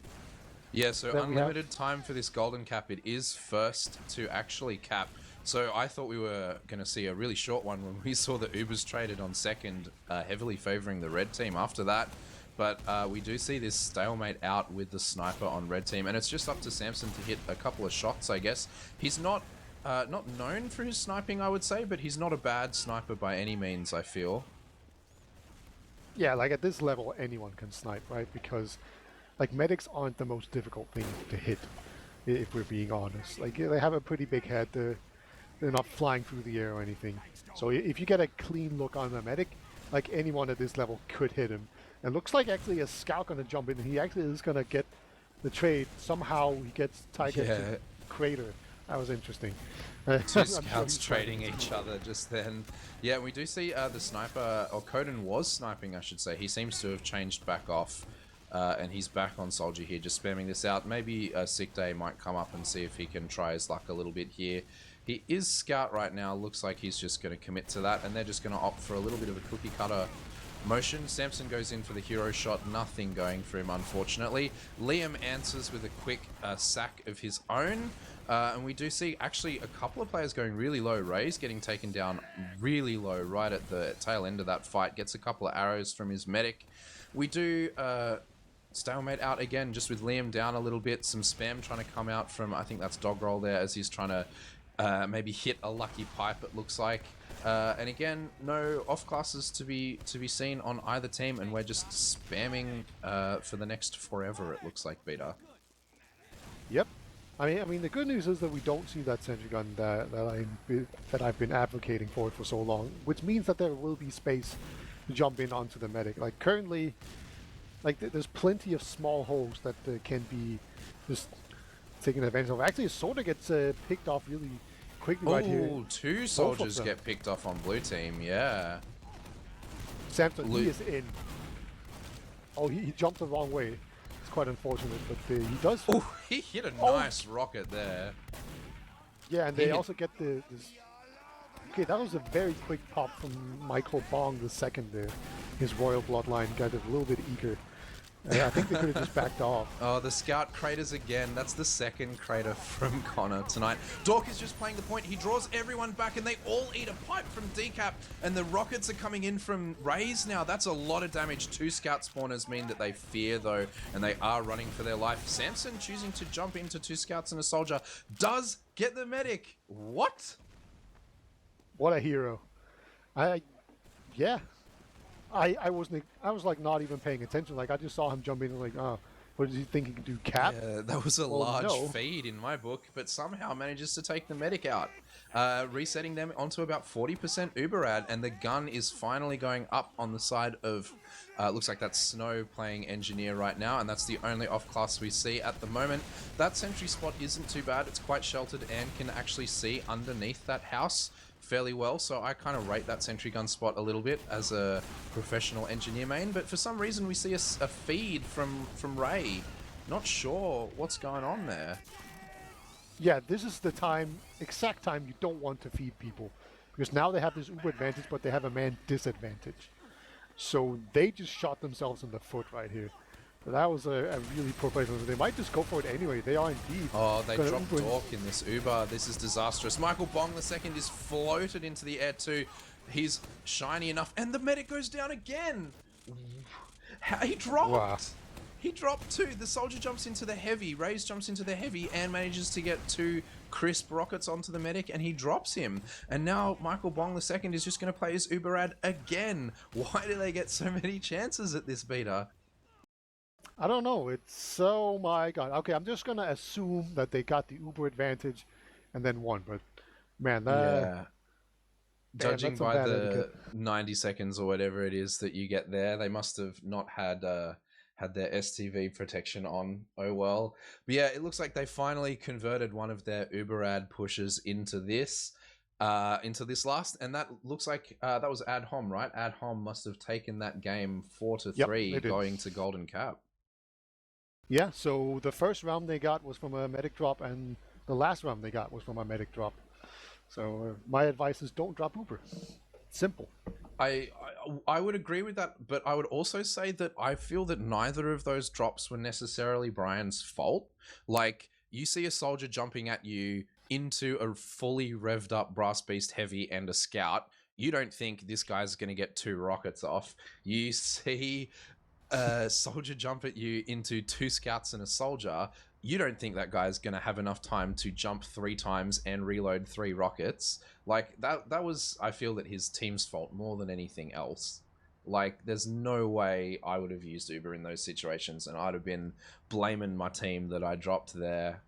Yeah, so unlimited time for this golden cap. It is first to actually cap. So I thought we were going to see a really short one when we saw the Ubers traded on second, heavily favoring the red team after that. But we do see this stalemate out with the sniper on red team, and it's just up to Samson to hit a couple of shots, I guess. He's not known for his sniping, I would say, but he's not a bad sniper by any means, I feel. Yeah, like at this level, anyone can snipe, right? Because like medics aren't the most difficult thing to hit, if we're being honest. Like they have a pretty big head. They're not flying through the air or anything. So if you get a clean look on the medic, like anyone at this level could hit him. It looks like actually a scout gonna jump in. He actually is gonna get the trade. Somehow he gets Tiger to crater. That was interesting. 2 scouts trading each other just then. Yeah, we do see the sniper, or Coden was sniping, I should say. He seems to have changed back off. And he's back on Soldier here, just spamming this out. Maybe Sick Day might come up and see if he can try his luck a little bit here. He is scout right now. Looks like he's just going to commit to that, and they're just going to opt for a little bit of a cookie cutter motion. Samson goes in for the hero shot. Nothing going for him, unfortunately. Liam answers with a quick sack of his own. And we do see actually a couple of players going really low. Ray's getting taken down really low right at the tail end of that fight. Gets a couple of arrows from his medic. We do stalemate out again, just with Liam down a little bit. Some spam trying to come out from, I think that's Dog Roll there, as he's trying to maybe hit a lucky pipe, it looks like. And again, no off classes to be seen on either team, and we're just spamming for the next forever, it looks like, Beta. Yep. I mean, the good news is that we don't see that sentry gun that I've been advocating for so long, which means that there will be space to jump in onto the medic. Like currently, like there's plenty of small holes that can be just taken advantage of. Actually, a soldier gets picked off really quickly right here. Oh, 2 soldiers get picked off on blue team, yeah. Samson, he is in. Oh, he jumped the wrong way. It's quite unfortunate, but he does. Oh, he hit a nice rocket there. Yeah, and they also get this. Okay, that was a very quick pop from Michael Bong the second there. His royal bloodline got a little bit eager. I think they could have just backed off. Oh, the scout craters again. That's the second crater from Connor tonight. Dork is just playing the point. He draws everyone back, and they all eat a pipe from Decap. And the rockets are coming in from Rays now. That's a lot of damage. 2 scout spawners mean that they fear, though, and they are running for their life. Samson choosing to jump into 2 scouts and a soldier does get the medic. What? What a hero. Yeah. I was like not even paying attention. Like I just saw him jump in and like, oh, what does he think he can do? Cap? Yeah, that was a large feed in my book, but somehow manages to take the medic out, resetting them onto about 40% Uber ad, and the gun is finally going up on the side of. Looks like that's Snow playing engineer right now, and that's the only off class we see at the moment. That sentry spot isn't too bad. It's quite sheltered and can actually see underneath that house fairly well, so I kind of rate that sentry gun spot a little bit as a professional engineer main, but for some reason we see a feed from Ray. Not sure what's going on there. Yeah, this is the exact time you don't want to feed people, because now they have this Uber advantage, but they have a man disadvantage. So they just shot themselves in the foot right here. That was a really poor place. They might just go for it anyway. They are indeed. Oh, they Gonna dropped Uber. Dork in this Uber. This is disastrous. Michael Bong II is floated into the air too. He's shiny enough, and the medic goes down again. He dropped. Wow. He dropped too. The soldier jumps into the heavy. Raze jumps into the heavy and manages to get 2 crisp rockets onto the medic, and he drops him. And now Michael Bong II is just going to play his Uberad again. Why do they get so many chances at this beta? I don't know. It's oh my god. Okay, I'm just gonna assume that they got the Uber advantage and then won. But man, Yeah. damn, Judging that's some by bad the etiquette. 90 seconds or whatever it is that you get there, they must have not had had their STV protection on. Oh well. But yeah, it looks like they finally converted one of their Uberad pushes into this last, and that looks like that was Ad Hom, right? Ad Hom must have taken that game 4-3, Yep, they did. going to Golden Cap. Yeah. So the first round they got was from a medic drop, and the last round they got was from a medic drop. So my advice is don't drop Uber. Simple. I would agree with that, but I would also say that I feel that neither of those drops were necessarily Brian's fault. Like, you see a soldier jumping at you into a fully revved up Brass Beast Heavy and a Scout. You don't think this guy's going to get 2 rockets off. You see a soldier jump at you into 2 Scouts and a soldier. You don't think that guy's going to have enough time to jump 3 times and reload 3 rockets. Like, that was, I feel, that his team's fault more than anything else. Like, there's no way I would have used Uber in those situations, and I'd have been blaming my team that I dropped there.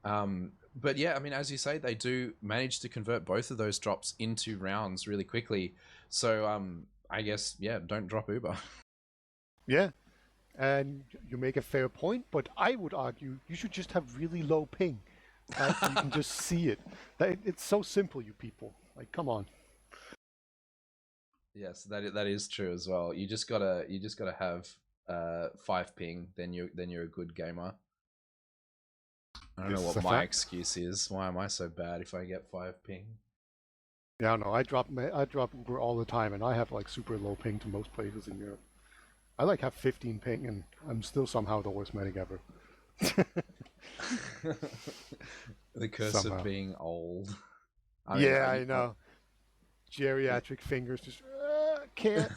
But yeah, I mean, as you say, they do manage to convert both of those drops into rounds really quickly. So I guess, yeah, don't drop Uber. Yeah. And you make a fair point, but I would argue you should just have really low ping, right? So you can just see it. It's so simple, you people. Like, come on. Yes, that is true as well. You just gotta have 5 ping, then you're a good gamer. I don't This know is what a my fact. excuse is. Why am I so bad if I get 5 ping? Yeah, no, I drop Uber all the time, and I have like super low ping to most places in Europe. I like have 15 ping, and I'm still somehow the worst medic ever. The curse of Somehow. being old. I mean, Yeah, I know. Geriatric fingers just can't.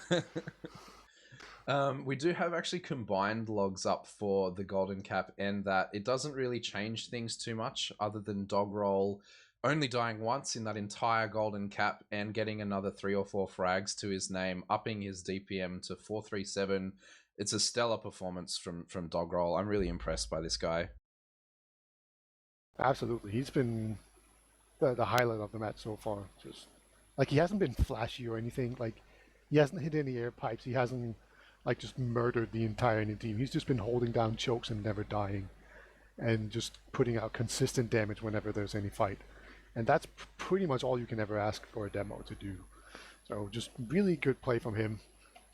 we do have actually combined logs up for the Golden Cap, and that it doesn't really change things too much, other than Dogroll only dying once in that entire Golden Cap and getting another 3 or 4 frags to his name, upping his DPM to 437. It's a stellar performance from Dogroll. I'm really impressed by this guy. Absolutely, he's been the highlight of the match so far. Just like he hasn't been flashy or anything. Like he hasn't hit any air pipes. He hasn't like just murdered the entire enemy team. He's just been holding down chokes and never dying, and just putting out consistent damage whenever there's any fight. And that's pretty much all you can ever ask for a demo to do. So just really good play from him,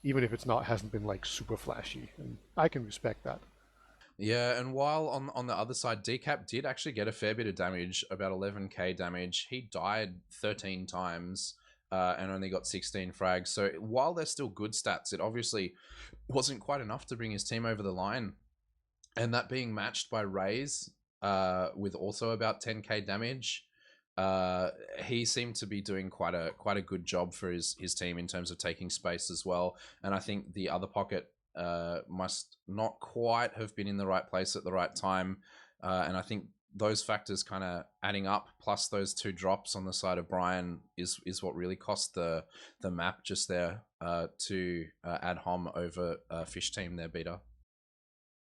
even if it's not hasn't been like super flashy, and I can respect that. Yeah, and while on the other side, Decap did actually get a fair bit of damage, about 11k damage. He died 13 times and only got 16 frags. So while they're still good stats, it obviously wasn't quite enough to bring his team over the line. And that being matched by Raze with also about 10k damage, he seemed to be doing quite a good job for his team in terms of taking space as well. And I think the other pocket must not quite have been in the right place at the right time. And I think those factors kind of adding up, plus those 2 drops on the side of Brian, is what really cost the map just there to Ad Hom over Fish Team, their beater.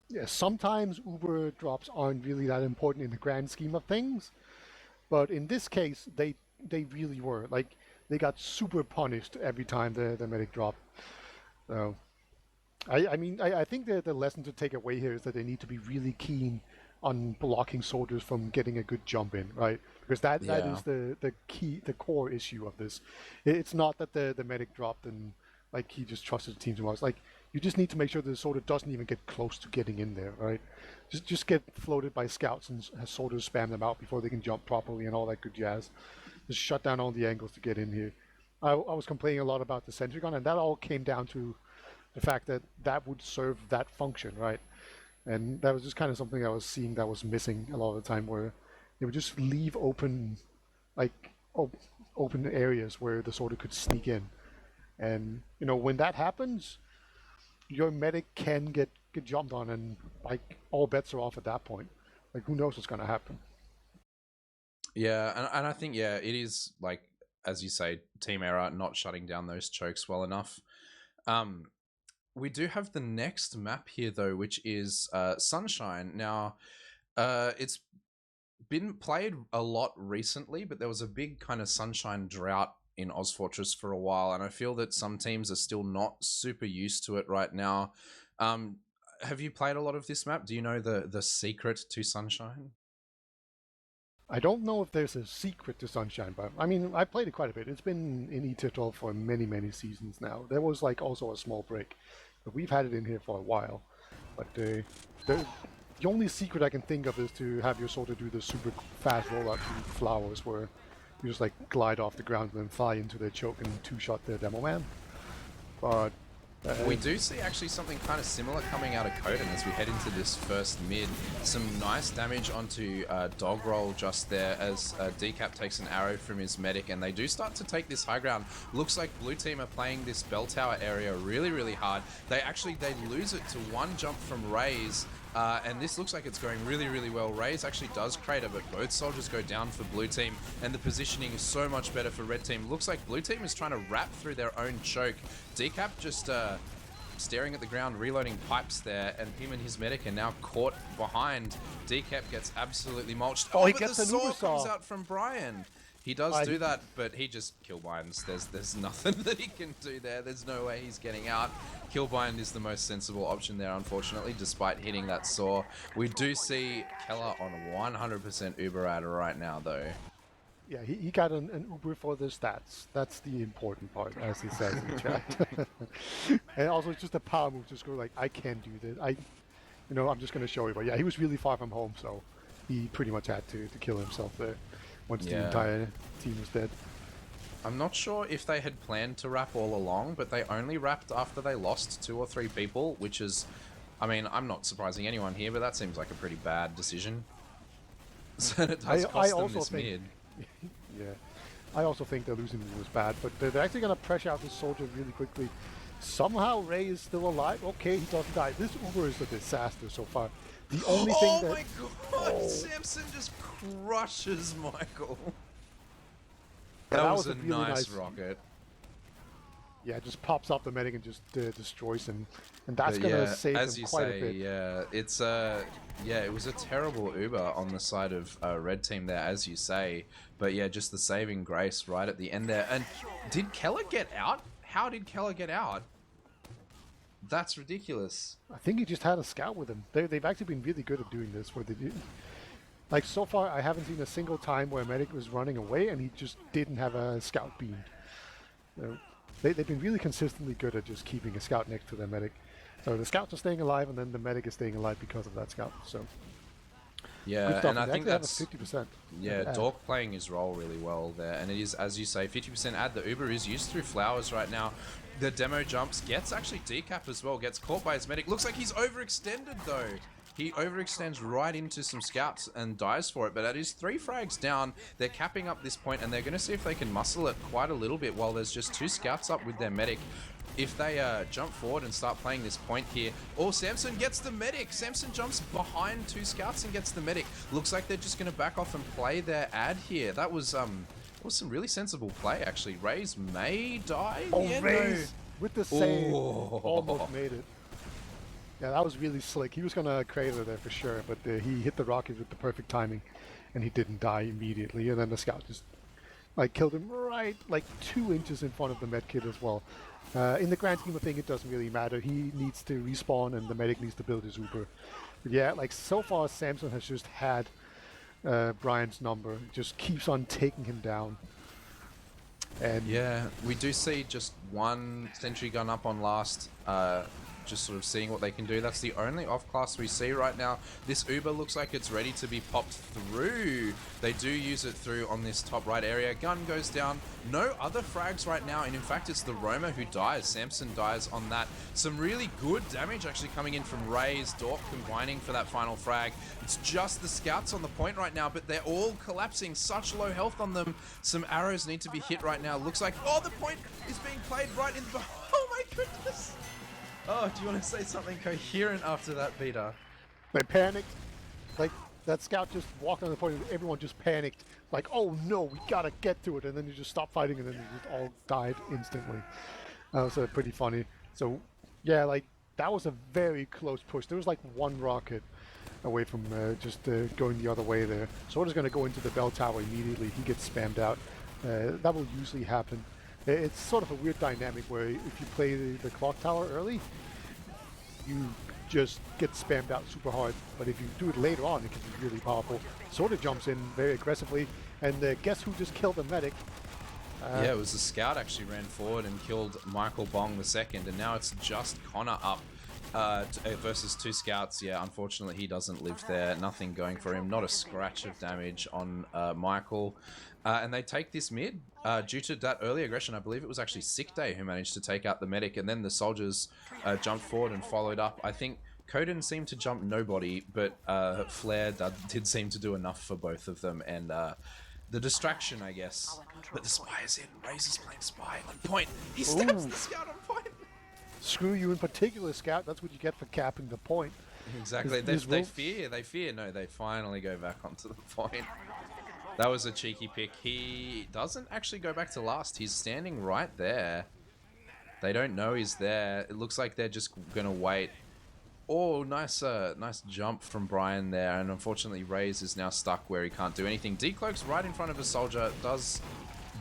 Yeah, sometimes Uber drops aren't really that important in the grand scheme of things, but in this case, they really were. Like they got super punished every time the medic dropped. So I think the lesson to take away here is that they need to be really keen on blocking soldiers from getting a good jump in, right? Because that Yeah. is the key, the core issue of this. It's not that the medic dropped and like he just trusted the team too much. Like you just need to make sure the soldier doesn't even get close to getting in there, right? Just get floated by scouts and soldiers spam them out before they can jump properly and all that good jazz. Just shut down all the angles to get in here. I was complaining a lot about the sentry gun, and that all came down to The fact that that would serve that function, right? And that was just kind of something I was seeing that was missing a lot of the time, where they would just leave open, like open areas where the sorter could sneak in. And when that happens, your medic can get jumped on, and like all bets are off at that point. Like who knows what's going to happen? Yeah, and I think it is like, as you say, team error not shutting down those chokes well enough. We do have the next map here though, which is Sunshine. Now, it's been played a lot recently, but there was a big kind of Sunshine drought in ozfortress for a while, and I feel that some teams are still not super used to it right now. Have you played a lot of this map? Do you know the secret to Sunshine? I don't know if there's a secret to Sunshine, but I mean, I played it quite a bit. It's been in E12 for many, many seasons now. There was like also a small break, but we've had it in here for a while. But the only secret I can think of is to have your sorter do the super fast rollout to flowers, where you just like glide off the ground and then fly into their choke and two-shot their demo man. But we do see actually something kind of similar coming out of Coden as we head into this first mid. Some nice damage onto Dog Roll just there as Decap takes an arrow from his medic, and they do start to take this high ground. Looks like blue team are playing this bell tower area really, really hard. They lose it to one jump from Raze. And this looks like it's going really, really well. Raze actually does crater, but both soldiers go down for blue team, and the positioning is so much better for red team. Looks like blue team is trying to wrap through their own choke. Decap just staring at the ground, reloading pipes there, and him and his medic are now caught behind. Decap gets absolutely mulched. Oh, he but gets the an saw Uber comes saw. out from Brian. He does do that, but he just killbinds. There's nothing that he can do there. There's no way he's getting out. Killbind is the most sensible option there, unfortunately, despite hitting that saw. We do see Keller on 100% Uber ad right now, though. Yeah, he got an Uber for the stats. That's the important part, as he says in the chat. And also, it's just a power move. Just go like, I can't do this. I'm just going to show you. But yeah, he was really far from home, so he pretty much had to kill himself there once the entire team was dead. I'm not sure if they had planned to wrap all along, but they only wrapped after they lost 2 or 3 people, which is, I mean, I'm not surprising anyone here, but that seems like a pretty bad decision. So it does cost them this mid. Yeah, I also think they're losing was bad, but they're actually going to pressure out this soldier really quickly. Somehow Ray is still alive. Okay, he doesn't die. This Uber is a disaster so far. The only thing that... Oh my god! Samson just crushes Michael. That was a really nice rocket. Yeah, it just pops up the medic and just destroys him, and that's gonna save him quite a bit. Yeah, it's it was a terrible Uber on the side of red team there, as you say. But yeah, just the saving grace right at the end there. And did Keller get out? How did Keller get out? That's ridiculous. I think he just had a scout with him. They've actually been really good at doing this, where they do. Like so far, I haven't seen a single time where a medic was running away and he just didn't have a scout beamed. They've been really consistently good at just keeping a scout next to their medic. So the scouts are staying alive, and then the medic is staying alive because of that scout. So yeah, and I think that's 50%. Yeah, Dork playing his role really well there, and it is, as you say, 50% ad. The Uber is used through flowers right now. The demo jumps, gets actually Decap as well, gets caught by his medic. Looks like he's overextended though. He overextends right into some scouts and dies for it, but that is 3 frags down. They're capping up this point, and they're going to see if they can muscle it quite a little bit while there's just 2 scouts up with their medic. If they jump forward and start playing this point here, Samson gets the medic. Samson jumps behind 2 scouts and gets the medic. Looks like they're just going to back off and play their ad here. That was some really sensible play, actually. Raze may die. Raze with the save, almost made it. Yeah, that was really slick. He was going to crater there for sure, but he hit the rocket with the perfect timing, and he didn't die immediately. And then the scout just killed him right 2 inches in front of the medkit as well. In the grand scheme of things, it doesn't really matter. He needs to respawn, and the medic needs to build his Uber. But yeah, so far Samson has just had Brian's number. Just keeps on taking him down. And yeah, we do see just 1 sentry gun up on last. just sort of seeing what they can do. That's the only off class we see right now. This Uber looks like it's ready to be popped through. They do use it through on this top right area. Gun goes down. No other frags right now, and in fact it's the Roma who dies. Samson dies on that. Some really good damage actually coming in from Ray's Dork combining for that final frag. It's just the scouts on the point right now, but they're all collapsing. Such low health on them. Some arrows need to be hit right now. Looks like, oh, the point is being played right in the... Oh my goodness! Oh, do you want to say something coherent after that, Peter? They panicked. Like, that scout just walked on the point and everyone just panicked. Like, oh no, we gotta get to it. And then you just stop fighting and then you just all died instantly. That was pretty funny. So, yeah, like, that was a very close push. There was like one rocket away from just going the other way there. Sorta's gonna go into the bell tower immediately. He gets spammed out. That will usually happen. It's sort of a weird dynamic where if you play the clock tower early, you just get spammed out super hard. But if you do it later on, it can be really powerful. Sorta jumps in very aggressively, and guess who just killed the medic? Yeah, it was the scout actually ran forward and killed Michael Bong the second, and now it's just Connor up versus two scouts. Yeah, unfortunately he doesn't live there. Nothing going for him. Not a scratch of damage on Michael. And they take this mid due to that early aggression. I believe it was actually Sick Day who managed to take out the medic, and then the soldiers jumped forward and followed up. I think Coden seemed to jump nobody, but Flair did seem to do enough for both of them, and the distraction, I guess. But the spy is in. Razor's playing spy on point. He stabs the scout on point. Screw you in particular, Scout. That's what you get for capping the point. Exactly. They fear. No, they finally go back onto the point. That was a cheeky pick. He doesn't actually go back to last. He's standing right there. They don't know he's there. It looks like they're just gonna wait. Oh, nice jump from Brian there. And unfortunately, Raze is now stuck where he can't do anything. Decloak's right in front of a soldier. Does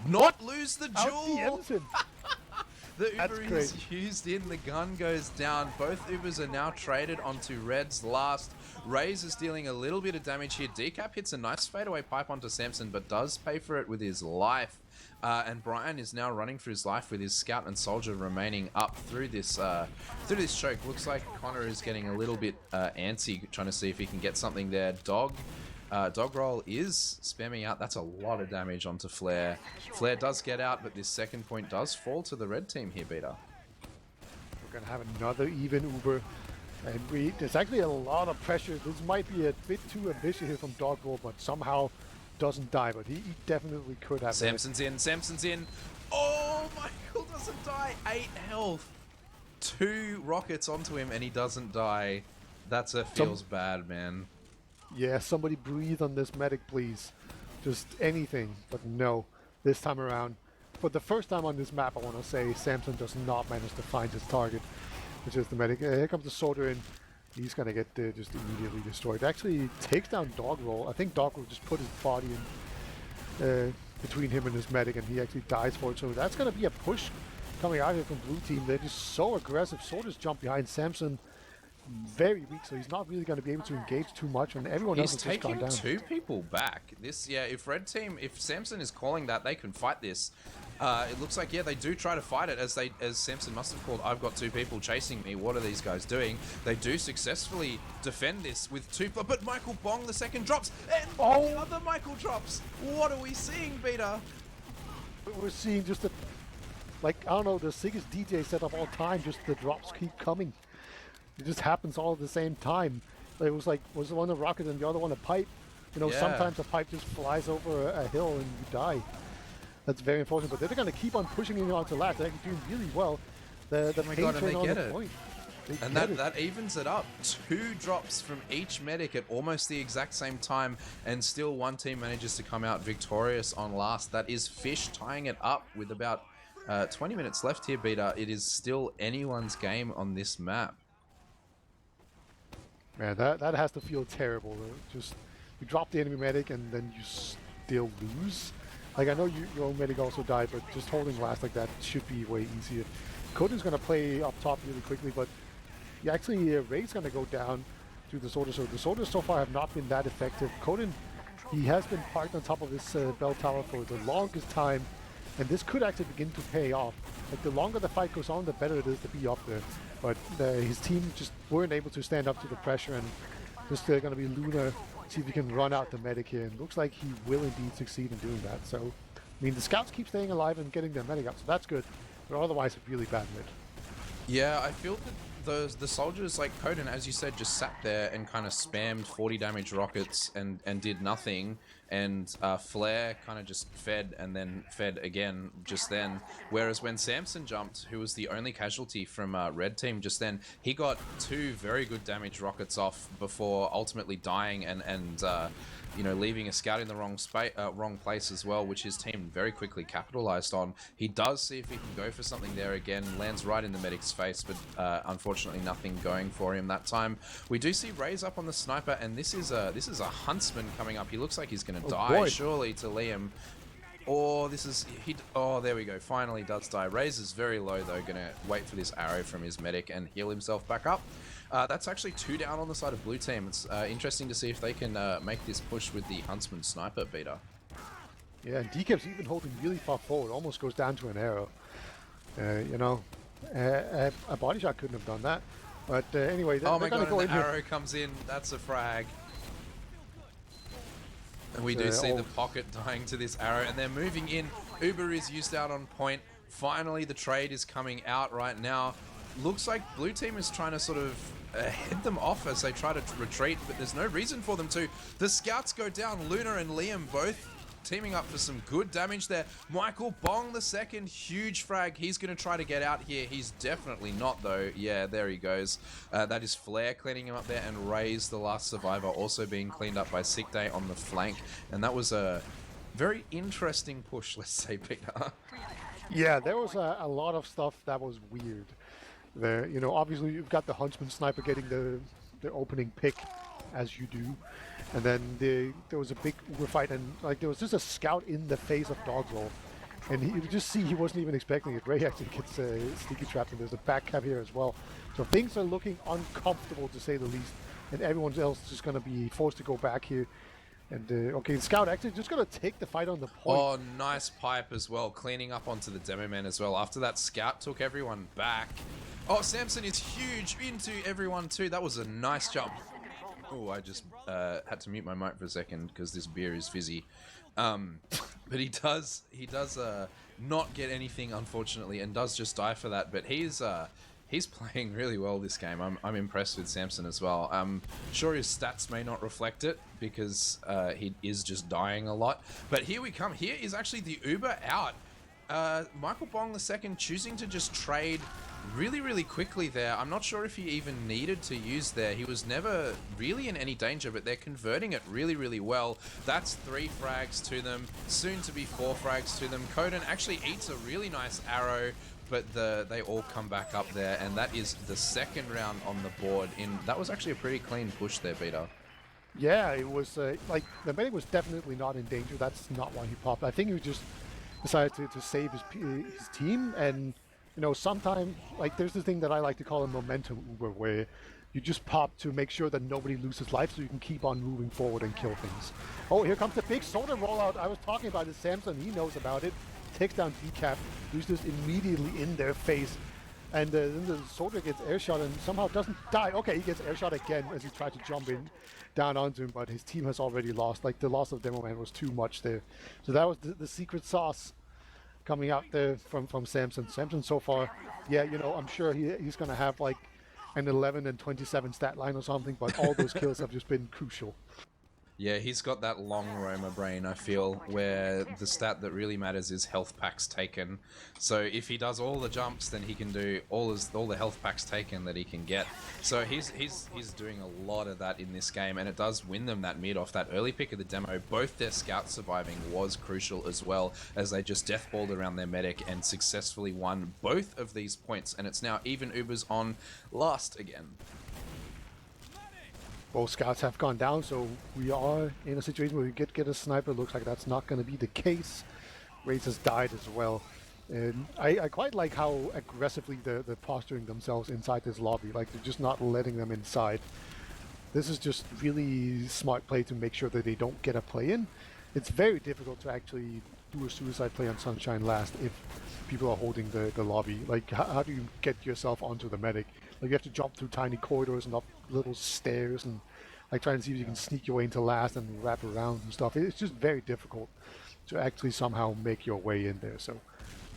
not lose the jewel. The Uber is used in, the gun goes down. Both Ubers are now traded onto Red's last. Raze is dealing a little bit of damage here. Decap hits a nice fadeaway pipe onto Samson, but does pay for it with his life. And Brian is now running for his life with his scout and soldier remaining up through this choke. Looks like Connor is getting a little bit antsy, trying to see if he can get something there. Dog roll is spamming out. That's a lot of damage onto Flair. Flair does get out, but this second point does fall to the red team here, Peter. We're going to have another even Uber. And there's actually a lot of pressure. This might be a bit too ambitious here from Dog Roll, but somehow doesn't die. But he definitely could have. Samson's in. Samson's in. Oh, Michael doesn't die. 8 health. 2 rockets onto him, and he doesn't die. That's feels bad, man. Yeah, somebody breathe on this medic, please. Just anything, but no. This time around, for the first time on this map, I want to say Samson does not manage to find his target, which is the medic. Here comes the soldier in. He's going to get just immediately destroyed. Actually takes down Dog Roll. I think Dog Roll just put his body in between him and his medic, and he actually dies for it. So that's going to be a push coming out here from blue team. They're just so aggressive. Soldiers jump behind Samson. Very weak, so he's not really going to be able to engage too much, and everyone else has just gone down. He's taking 2 people back. If Samson is calling that, they can fight this. It looks like, yeah, they do try to fight it, as Samson must have called, I've got 2 people chasing me, what are these guys doing? They do successfully defend this with 2, but Michael Bong, the second drops, and the other Michael drops. What are we seeing, Peter? We're seeing just I don't know, the sickest DJ set of all time, just the drops keep coming. It just happens all at the same time. It was one a rocket and the other one a pipe. You know, sometimes a pipe just flies over a hill and you die. That's very unfortunate, but they're going to keep on pushing it onto last. They're actually doing really well. The pain train on the point. And that evens it up. 2 drops from each medic at almost the exact same time, and still one team manages to come out victorious on last. That is Fish tying it up with about 20 minutes left here, Peter. It is still anyone's game on this map. Man, that has to feel terrible. Just you drop the enemy medic and then you still lose. Like, I know your own medic also died, but just holding last like that should be way easier. Coden's going to play up top really quickly, but Ray's going to go down to the soldiers. So the soldiers so far have not been that effective. Coden, he has been parked on top of this bell tower for the longest time. and this could actually begin to pay off. Like the longer the fight goes on, the better it is to be up there. But his team just weren't able to stand up to the pressure, and just going to be Luna, see if he can run out the medic here. And looks like he will indeed succeed in doing that. So, I mean, the scouts keep staying alive and getting their medic up, so that's good. But otherwise, a really bad mid. Yeah, I feel that the soldiers, like Coden, as you said, just sat there and kind of spammed 40 damage rockets and did nothing. And Flare kind of just fed and then fed again just then. Whereas when Samson jumped, who was the only casualty from Red Team just then, he got 2 very good damage rockets off before ultimately dying and you know, leaving a scout in the wrong place as well, which his team very quickly capitalized on. He does see if he can go for something there again, lands right in the medic's face, but unfortunately nothing going for him that time. We do see Ray's up on the sniper, and this is a huntsman coming up. He looks like he's going to die, boy. surely, to Liam. Or this is oh, there we go. Finally does die. Raze is very low though. Gonna wait for this arrow from his medic and heal himself back up. That's actually 2 down on the side of blue team. It's interesting to see if they can make this push with the huntsman sniper beater. Yeah, and DK's even holding really far forward. Almost goes down to an arrow. You know, a body shot couldn't have done that. But anyway, oh my gonna god, go and in the here. arrow comes in. That's a frag. And we do see the pocket dying to this arrow, and they're moving in. Uber is used out on point. Finally, the trade is coming out right now. Looks like blue team is trying to sort of head them off as they try to retreat, but there's no reason for them to. The scouts go down. Luna and Liam both teaming up for some good damage there. Michael Bong the second, huge frag. He's going to try to get out here. He's definitely not though. Yeah, there he goes. That is Flare cleaning him up there, and Ray's the last survivor also being cleaned up by Sick Day on the flank. And that was a very interesting push, let's say, Peter. Yeah, there was a lot of stuff that was weird. There, you know, obviously you've got the huntsman sniper getting the opening pick, as you do, and then there was a big Uber fight, and like there was just a scout in the face of Dogsroll, and you just see he wasn't even expecting it. Ray actually gets sneaky trapped, and there's a back cab here as well. So things are looking uncomfortable to say the least, and everyone else is just going to be forced to go back here. And okay, the scout actually just going to take the fight on the point. Oh, nice pipe as well, cleaning up onto the demo man as well. After that, scout took everyone back. Oh, Samson is huge into everyone too. That was a nice jump. Oh, I just had to mute my mic for a second because this beer is fizzy. But he does not get anything, unfortunately, and does just die for that. But he's playing really well this game. I'm impressed with Samson as well. I'm sure his stats may not reflect it because he is just dying a lot. But here we come. Here is actually the Uber out. Michael Bong II choosing to just trade really quickly there. I'm not sure if he even needed to use there. He was never really in any danger, but they're converting it really well. That's 3 frags to them, soon to be 4 frags to them. Coden actually eats a really nice arrow, but they all come back up there, and that is the second round on the board. That was actually a pretty clean push there, Peter. Yeah, it was like the medic was definitely not in danger. That's not why he popped. I think he just decided to save his team. And you know, sometimes like there's this thing that I like to call a momentum Uber, where you just pop to make sure that nobody loses life, so you can keep on moving forward and kill things. Oh, here comes the big soda rollout I was talking about. Is Samson? He knows about it. Takes down Decap, who's just immediately in their face. And then the soldier gets airshot and somehow doesn't die. Okay, he gets airshot again as he tried to jump in down onto him, but his team has already lost. Like, the loss of Demo Man was too much there. So that was the secret sauce coming out there from Samson. Samson so far, yeah, you know, I'm sure he's going to have like an 11 and 27 stat line or something, but all those kills have just been crucial. Yeah, he's got that long roamer brain, I feel, where the stat that really matters is health packs taken. So if he does all the jumps, then he can do all the health packs taken that he can get. So he's doing a lot of that in this game, and it does win them that mid off that early pick of the demo. Both their scouts surviving was crucial as well, as they just deathballed around their medic and successfully won both of these points. And it's now even Ubers on last again. Both scouts have gone down, so we are in a situation where we get a sniper. Looks like that's not going to be the case. Raze has died as well. And I quite like how aggressively they're posturing themselves inside this lobby. Like, they're just not letting them inside. This is just really smart play to make sure that they don't get a play in. It's very difficult to actually do a suicide play on Sunshine last if people are holding the lobby? Like, how do you get yourself onto the medic? Like, you have to jump through tiny corridors and up little stairs and like trying to see if you can sneak your way into last and wrap around and stuff. It's just very difficult to actually somehow make your way in there. So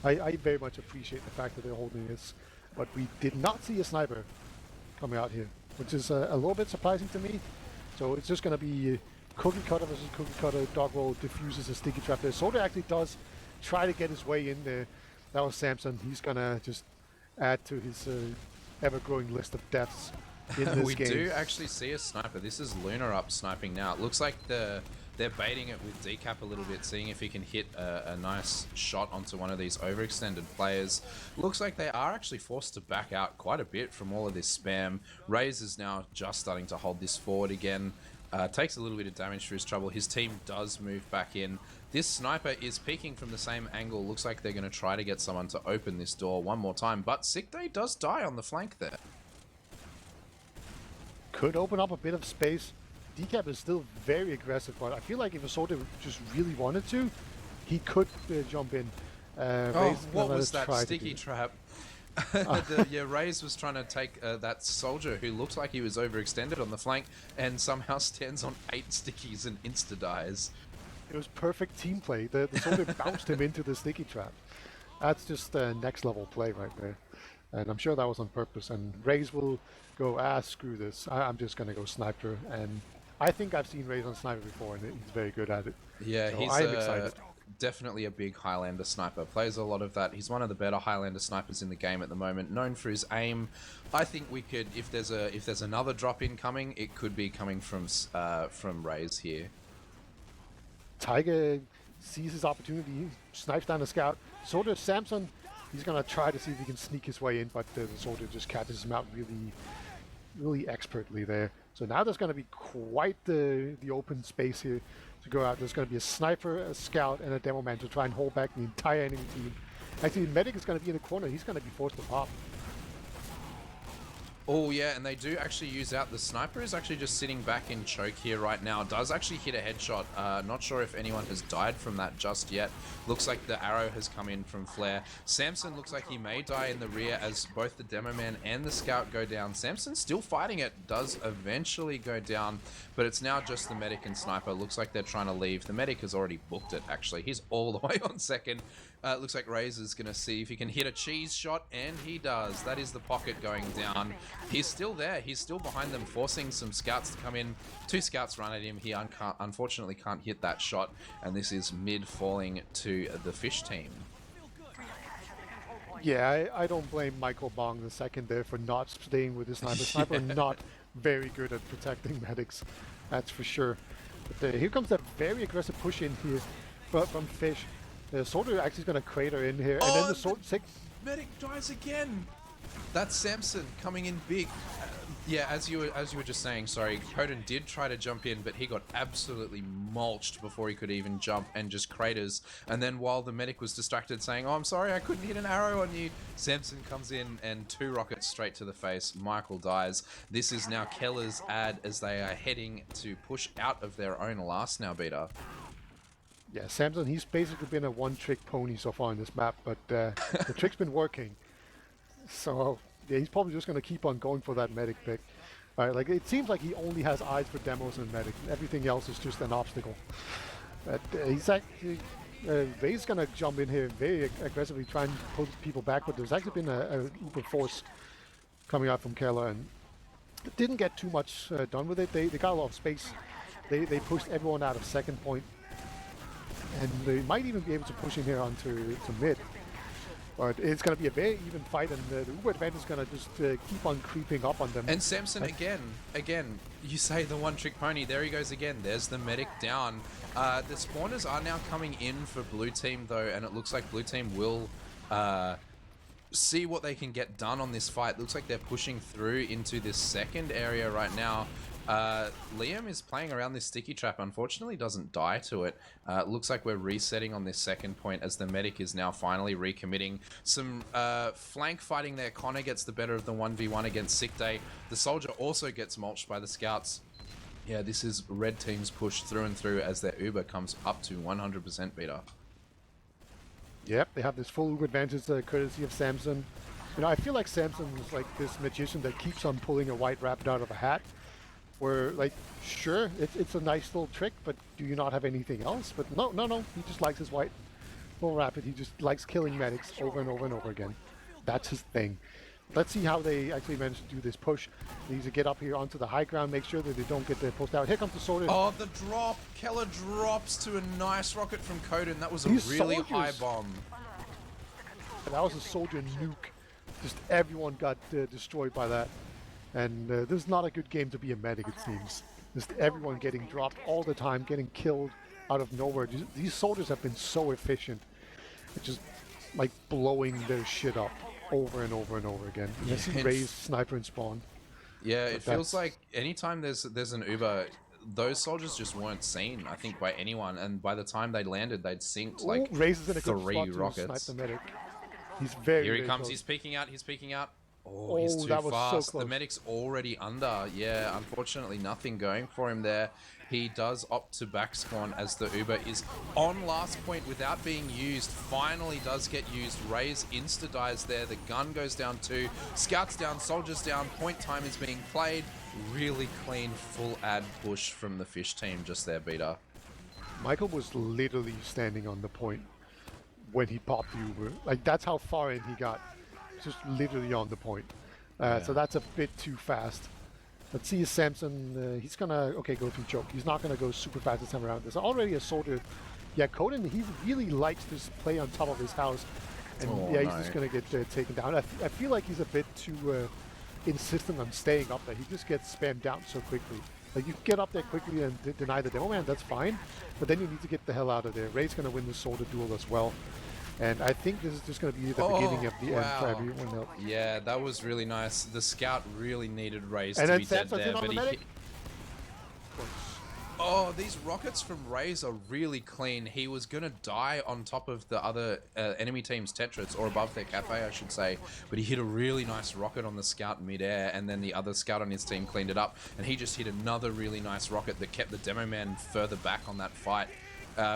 I very much appreciate the fact that they're holding this, but we did not see a sniper coming out here, which is a little bit surprising to me. So it's just going to be cookie cutter versus cookie cutter. Dog roll diffuses a sticky trap there. Soldier actually does try to get his way in there. That was Samson. He's going to just add to his ever-growing list of deaths in this we game. do actually see a sniper. This is Luna up sniping now. It looks like they're baiting it with Decap a little bit, seeing if he can hit a nice shot onto one of these overextended players. Looks like they are actually forced to back out quite a bit from all of this spam. Raze is now just starting to hold this forward again. Takes a little bit of damage for his trouble. His team does move back in. This sniper is peeking from the same angle. Looks like they're going to try to get someone to open this door one more time, but Sick Day does die on the flank there. Could open up a bit of space. Decap is still very aggressive, but I feel like if a soldier just really wanted to, he could jump in. What was that sticky trap? Raze was trying to take that soldier who looked like he was overextended on the flank and somehow stands on 8 stickies and insta-dies. It was perfect team play. The soldier bounced him into the sticky trap. That's just next level play right there. And I'm sure that was on purpose. And Raze will go, screw this. I'm just going to go sniper. And I think I've seen Raze on sniper before, and he's very good at it. Yeah, so he's I'm excited. Definitely a big Highlander sniper. Plays a lot of that. He's one of the better Highlander snipers in the game at the moment. Known for his aim. I think we could, if there's another drop in coming, it could be coming from Raze here. Tiger sees his opportunity, snipes down the scout. Soldier Samson, he's gonna try to see if he can sneak his way in, but the soldier just catches him out really expertly there. So now there's gonna be quite the open space here to go out. There's gonna be a sniper, a scout, and a demo man to try and hold back the entire enemy team. Actually, the medic is gonna be in the corner. He's gonna be forced to pop. Oh yeah, and they do actually use out. The sniper is actually just sitting back in choke here right now. Does actually hit a headshot. Not sure if anyone has died from that just yet. Looks like the arrow has come in from Flare. Samson looks like he may die in the rear as both the demo man and the scout go down. Samson's still fighting it. Does eventually go down, but it's now just the medic and sniper. Looks like they're trying to leave. The medic has already booked it actually. He's all the way on second. Looks like Razor's going to see if he can hit a cheese shot, and he does. That is the pocket going down. He's still there. He's still behind them, forcing some scouts to come in. 2 scouts run at him. He unfortunately can't hit that shot, and this is mid falling to the fish team. Yeah, I don't blame Michael Bong the second there for not staying with his sniper. Sniper not very good at protecting medics, that's for sure. But here comes that very aggressive push in here from Fish. The soldier actually is going to crater in here, and then the soldier... Medic dies again! That's Samson coming in big. Yeah, as you were just saying, sorry, Coden did try to jump in, but he got absolutely mulched before he could even jump and just craters. And then while the medic was distracted saying, "Oh, I'm sorry, I couldn't hit an arrow on you," Samson comes in and 2 rockets straight to the face. Michael dies. This is now Keller's ad as they are heading to push out of their own last now beater. Yeah, Samson, he's basically been a one-trick pony so far in this map, but the trick's been working. So, yeah, he's probably just going to keep on going for that medic pick. All right, like, it seems like he only has eyes for demos and medic. Everything else is just an obstacle. But he's actually... Ray's going to jump in here very aggressively, trying to pull people back, but there's actually been a uber force coming out from Keller, and didn't get too much done with it. They got a lot of space. They pushed everyone out of second point. And they might even be able to push in here onto mid. But it's going to be a very even fight, and the Uber advantage is going to just keep on creeping up on them. And Samson again, you say the one-trick pony, there he goes again. There's the medic down. The spawners are now coming in for blue team though, and it looks like blue team will see what they can get done on this fight. Looks like they're pushing through into this second area right now. Liam is playing around this sticky trap, unfortunately doesn't die to it. Looks like we're resetting on this second point as the medic is now finally recommitting. Some flank fighting there. Connor gets the better of the 1v1 against Sick Day. The soldier also gets mulched by the scouts. Yeah, this is red team's push through and through as their Uber comes up to 100% beater. Yep, they have this full Uber advantage courtesy of Samson. You know, I feel like Samson is like this magician that keeps on pulling a white rabbit out of a hat. Where, like, sure, it's a nice little trick, but do you not have anything else? But no, no, no. He just likes his white full rapid. He just likes killing medics over and over and over again. That's his thing. Let's see how they actually manage to do this push. They need to get up here onto the high ground, make sure that they don't get the post out. Here comes the sorted. Oh, the drop! Keller drops to a nice rocket from Coden. That was a These really soldiers. high bomb. That was a soldier nuke. Just everyone got destroyed by that. And this is not a good game to be a medic, it seems. Just everyone getting dropped all the time, getting killed out of nowhere. These soldiers have been so efficient. It's just like blowing their shit up over and over and over again. And I see Ray's sniper and spawn. Yeah, it feels like anytime there's an Uber, those soldiers just weren't seen, I think, by anyone. And by the time they landed, they'd synced like Ray's is in a good 3 spot to rockets. snipe the medic. He's very, Here he very comes. close. He's peeking out. He's peeking out. Oh, he's too that was so fast. close. The medic's already under. Yeah, unfortunately, nothing going for him there. He does opt to back spawn as the Uber is on last point without being used. Finally does get used. Ray's insta-dies there. The gun goes down too. Scouts down, soldiers down. Point time is being played. Really clean full ad push from the fish team just there, Beta. Michael was literally standing on the point when he popped the Uber. Like, that's how far in he got. Just literally on the point. So that's a bit too fast. Let's see if Samson, he's gonna, go through choke. He's not gonna go super fast this time around. There's already a soldier. Yeah, Coden, he really likes this play on top of his house. And he's just gonna get taken down. I feel like he's a bit too insistent on staying up there. He just gets spammed down so quickly. Like, you can get up there quickly and deny the demo man, that's fine. But then you need to get the hell out of there. Ray's gonna win the soldier duel as well. And I think this is just going to be the beginning of the end for everyone else. Yeah, that was really nice. The scout really needed Raze And to then be dead Samson's there, in on but the he medic. Oh, these rockets from Raze are really clean. He was going to die on top of the other enemy team's Tetris, or above their cafe, I should say. But he hit a really nice rocket on the scout midair, and then the other scout on his team cleaned it up. And he just hit another really nice rocket that kept the demo man further back on that fight.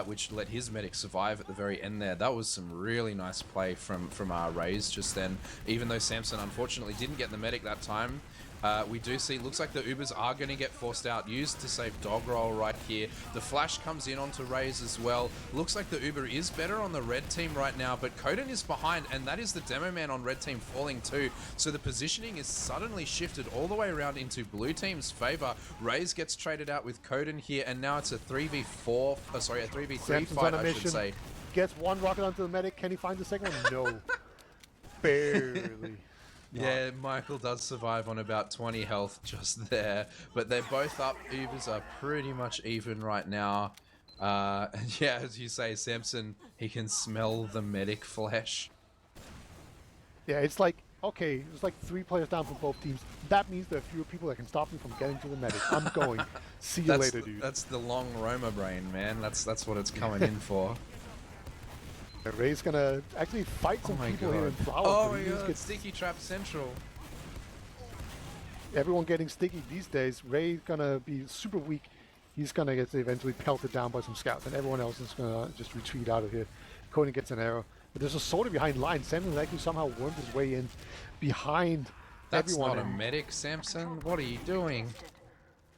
Which let his medic survive at the very end there. That was some really nice play from our Raze just then. Even though Samson unfortunately didn't get the medic that time, we do see, looks like the Ubers are going to get forced out, used to save dog roll right here. The flash comes in onto Raze as well. Looks like the Uber is better on the red team right now, but Coden is behind, and that is the demo man on red team falling too. So the positioning is suddenly shifted all the way around into blue team's favor. Raze gets traded out with Coden here, and now it's a 3v4, sorry, a 3v3 Samson's fight, on a I should mission. say. Gets one rocket onto the medic. Can he find the second one? No. Barely. Yeah, Michael does survive on about 20 health just there, but they're both up. Ubers are pretty much even right now. And yeah, as you say, Samson, he can smell the medic flesh. Yeah, it's like, okay, it's like 3 players down from both teams. That means there are fewer people that can stop me from getting to the medic. I'm going. See you later, dude. That's the long Roma brain, man. That's what it's coming in for. Ray's gonna actually fight some people here in Flowers. Oh my god, Sticky Trap Central. Everyone getting sticky these days. Ray's gonna be super weak. He's gonna get eventually pelted down by some scouts, and everyone else is gonna just retreat out of here. Conan gets an arrow. But there's a soldier behind line. Samson's actually somehow wormed his way in behind everyone. That's not a medic, Samson. What are you doing?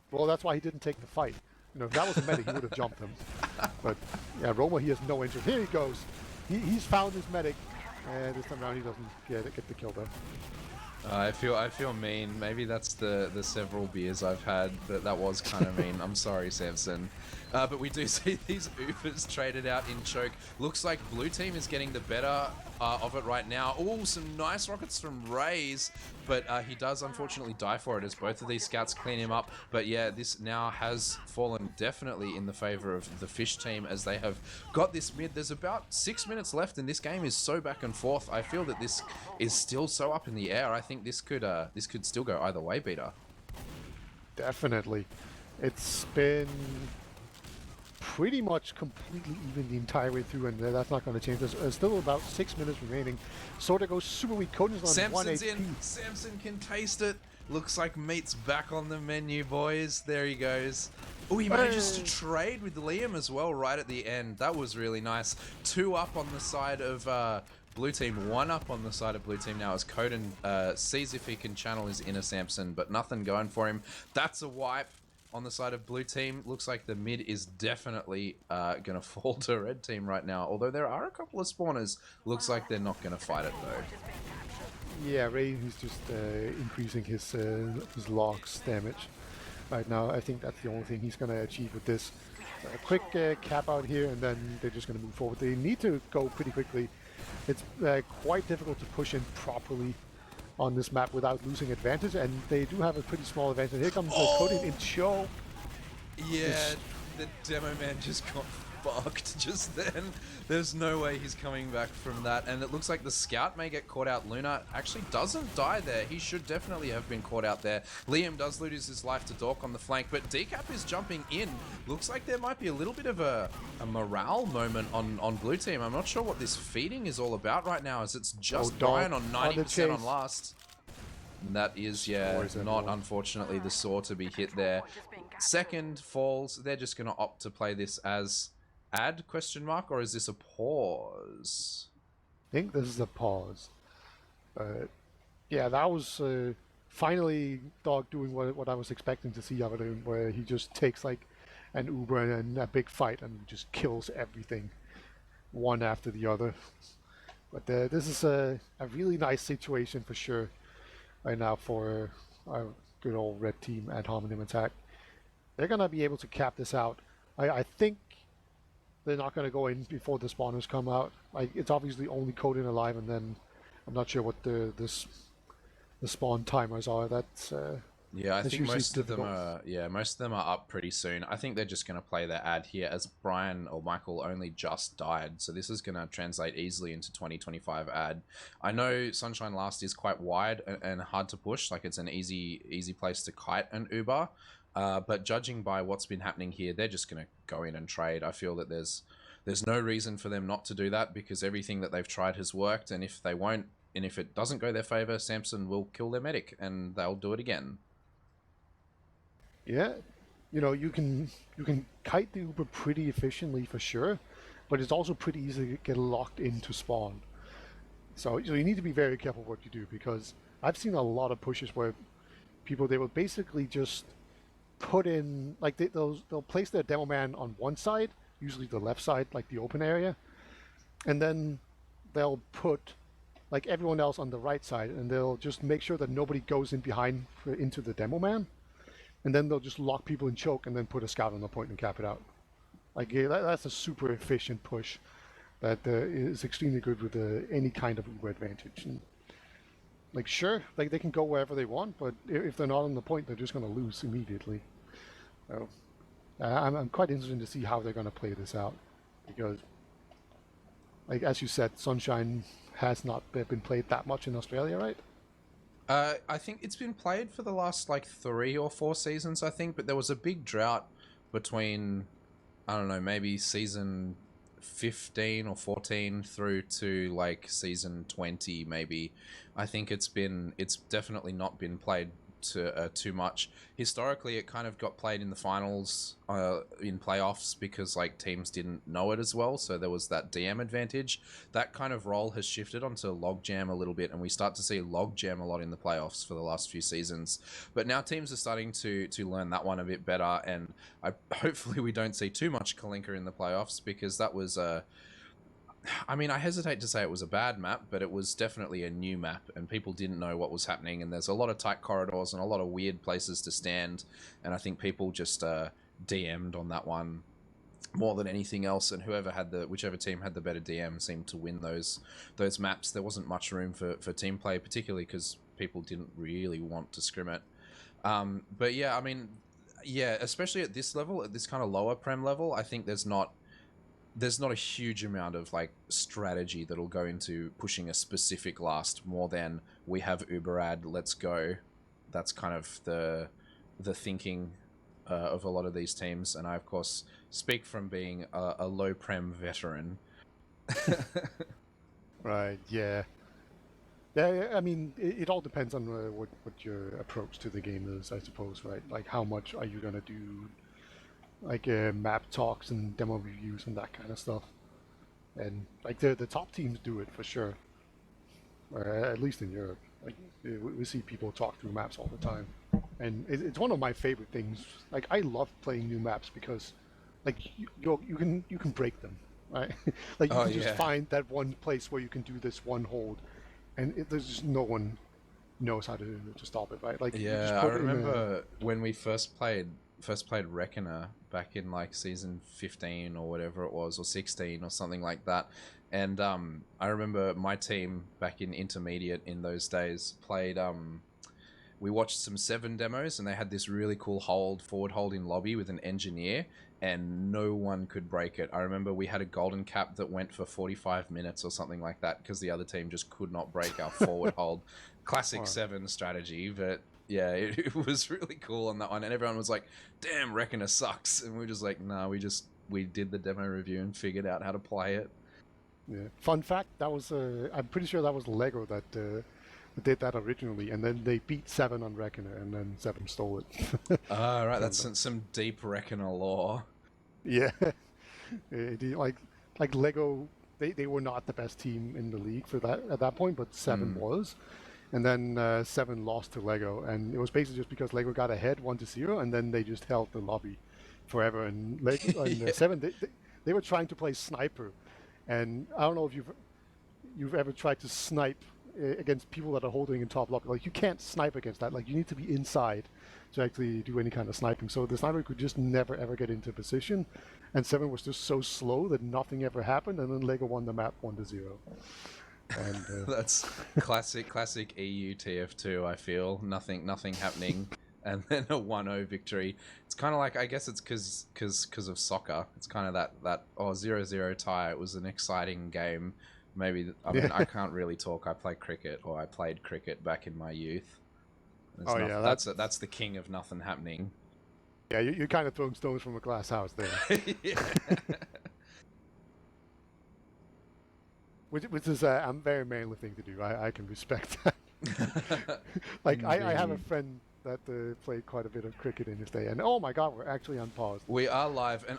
Well, that's why he didn't take the fight. You know, if that was a medic, he would have jumped him. But yeah, Roma, he has no interest. Here he goes. He's found his medic, and this time around he doesn't get the kill though. I feel mean. Maybe that's the several beers I've had, but that was kind of mean. I'm sorry, Samson. But we do see these Ubers traded out in choke. Looks like blue team is getting the better of it right now. Oh, some nice rockets from Raze, but he does unfortunately die for it as both of these scouts clean him up. But yeah, this now has fallen definitely in the favor of the fish team as they have got this mid. There's about 6 minutes left, and this game is so back and forth. I feel that this is still so up in the air. I think this could still go either way, Beta. Definitely. It's been pretty much completely even the entire way through, and that's not going to change. There's still about 6 minutes remaining. Sorta goes super weak. Coden's on 1 HP. In. Samson can taste it. Looks like meat's back on the menu, boys. There he goes. Oh, he manages to trade with Liam as well right at the end. That was really nice. 2 up on the side of blue team, 1 up on the side of blue team now as Coden sees if he can channel his inner Samson, but nothing going for him. That's a wipe on the side of blue team. Looks like the mid is definitely going to fall to red team right now, although there are a couple of spawners. Looks like they're not going to fight it though. Yeah, Ray is just increasing his logs damage right now. I think that's the only thing he's going to achieve with this. A quick cap out here, and then they're just going to move forward. They need to go pretty quickly. It's quite difficult to push in properly on this map without losing advantage, and they do have a pretty small advantage. Here comes Coden in show. Yeah, the demo man just got fucked just then. There's no way he's coming back from that, and it looks like the scout may get caught out. Luna actually doesn't die there. He should definitely have been caught out there. Liam does lose his life to Dork on the flank, but Decap is jumping in. Looks like there might be a little bit of a morale moment on blue team. I'm not sure what this feeding is all about right now, as it's just Brian on 90% on last. And that is, yeah, not unfortunately the saw to be hit there. Second falls. They're just going to opt to play this as ad question mark, or is this a pause? I think this is a pause. Yeah, that was finally Dog doing what I was expecting to see out of him, where he just takes like an Uber and a big fight and just kills everything one after the other. But this is a really nice situation for sure right now for our good old red team at Hominem Attack. They're going to be able to cap this out. I think they're not going to go in before the spawners come out. Like, it's obviously only Coden alive, and then I'm not sure what the spawn timers are. That's yeah, I think most of them are up pretty soon. I think they're just going to play their ad here, as Brian or Michael only just died, so this is going to translate easily into 2025 ad. I know Sunshine Last is quite wide and hard to push, like it's an easy place to kite an Uber. But judging by what's been happening here, they're just going to go in and trade. I feel that there's no reason for them not to do that, because everything that they've tried has worked, and if they won't, and if it doesn't go their favor, Samson will kill their medic and they'll do it again. Yeah, you can kite the Uber pretty efficiently for sure, but it's also pretty easy to get locked into spawn. So you need to be very careful what you do, because I've seen a lot of pushes where they will basically just put in, like, they'll place their demo man on one side, usually the left side, like the open area, and then they'll put like everyone else on the right side, and they'll just make sure that nobody goes in behind into the demo man, and then they'll just lock people in choke and then put a scout on the point and cap it out. Like, yeah, that's a super efficient push that is extremely good with any kind of Uber advantage. And, like, sure, like, they can go wherever they want, but if they're not on the point, they're just going to lose immediately. So I'm quite interested to see how they're going to play this out, because, like, as you said, Sunshine has not been played that much in Australia, right? I think it's been played for the last like 3 or 4 seasons, I think, but there was a big drought between, I don't know, maybe season 15 or 14 through to like season 20 maybe. I think it's definitely not been played too much. Historically, it kind of got played in the finals in playoffs because like teams didn't know it as well, so there was that DM advantage. That kind of role has shifted onto logjam a little bit, and we start to see logjam a lot in the playoffs for the last few seasons. But now teams are starting to learn that one a bit better, and hopefully we don't see too much Kalinka in the playoffs, because that was I mean, I hesitate to say it was a bad map, but it was definitely a new map, and people didn't know what was happening, and there's a lot of tight corridors and a lot of weird places to stand, and I think people just DM'd on that one more than anything else, and whichever team had the better DM seemed to win those maps. There wasn't much room for team play, particularly because people didn't really want to scrim it. But yeah, I mean, yeah, especially at this level, at this kind of lower prem level, I think there's not a huge amount of like strategy that'll go into pushing a specific last, more than we have Uberad, let's go. That's kind of the thinking of a lot of these teams, and I of course speak from being a low prem veteran. Right. Yeah. Yeah. I mean, it all depends on what your approach to the game is, I suppose. Right. Like, how much are you gonna do like map talks and demo reviews and that kind of stuff. And like the top teams do it for sure, at least in Europe. Like we see people talk through maps all the time, and it's one of my favorite things. Like I love playing new maps because, like you can break them, right? Like you Oh can just yeah. find that one place where you can do this one hold, and there's just no one knows how to stop it, right? Like you just Yeah, I put it in a remember when we first played Reckoner back in like season 15 or whatever it was, or 16 or something like that. And I remember my team back in intermediate in those days played we watched some Seven demos, and they had this really cool forward hold in lobby with an engineer, and no one could break it. I remember we had a golden cap that went for 45 minutes or something like that because the other team just could not break our forward hold. Classic Wow. Seven strategy, but yeah, it was really cool on that one, and everyone was like, "Damn, Reckoner sucks," and we were just like, "Nah, we did the demo review and figured out how to play it." Yeah. Fun fact: that was I'm pretty sure that was Lego that did that originally, and then they beat Seven on Reckoner, and then Seven stole it. Ah, right, from that's them. some deep Reckoner lore. Yeah, like Lego, they were not the best team in the league for that at that point, but Seven Hmm. was, and then Seven lost to Lego, and it was basically just because Lego got ahead 1-0, and then they just held the lobby forever, and Lego and Yeah. Seven they were trying to play sniper, and I don't know if you've ever tried to snipe against people that are holding in top lobby. Like you can't snipe against that. Like you need to be inside to actually do any kind of sniping. So the sniper could just never ever get into position, and Seven was just so slow that nothing ever happened. And then Lego won the map 1-0. And That's classic EU TF2. I feel nothing happening, and then a 1-0 victory. It's kind of like, I guess it's because of soccer. It's kind of that 0-0 tie. It was an exciting game. Maybe, I mean, yeah, I can't really talk. I play cricket, or I played cricket back in my youth. There's oh yeah, nothing. That's the king of nothing happening. yeah, you're kind of throwing stones from a glass house there, Yeah. which is a very manly thing to do. I can respect that. Like I have a Indeed. friend that played quite a bit of cricket in his day, and oh my god, we're actually unpaused. We are live, and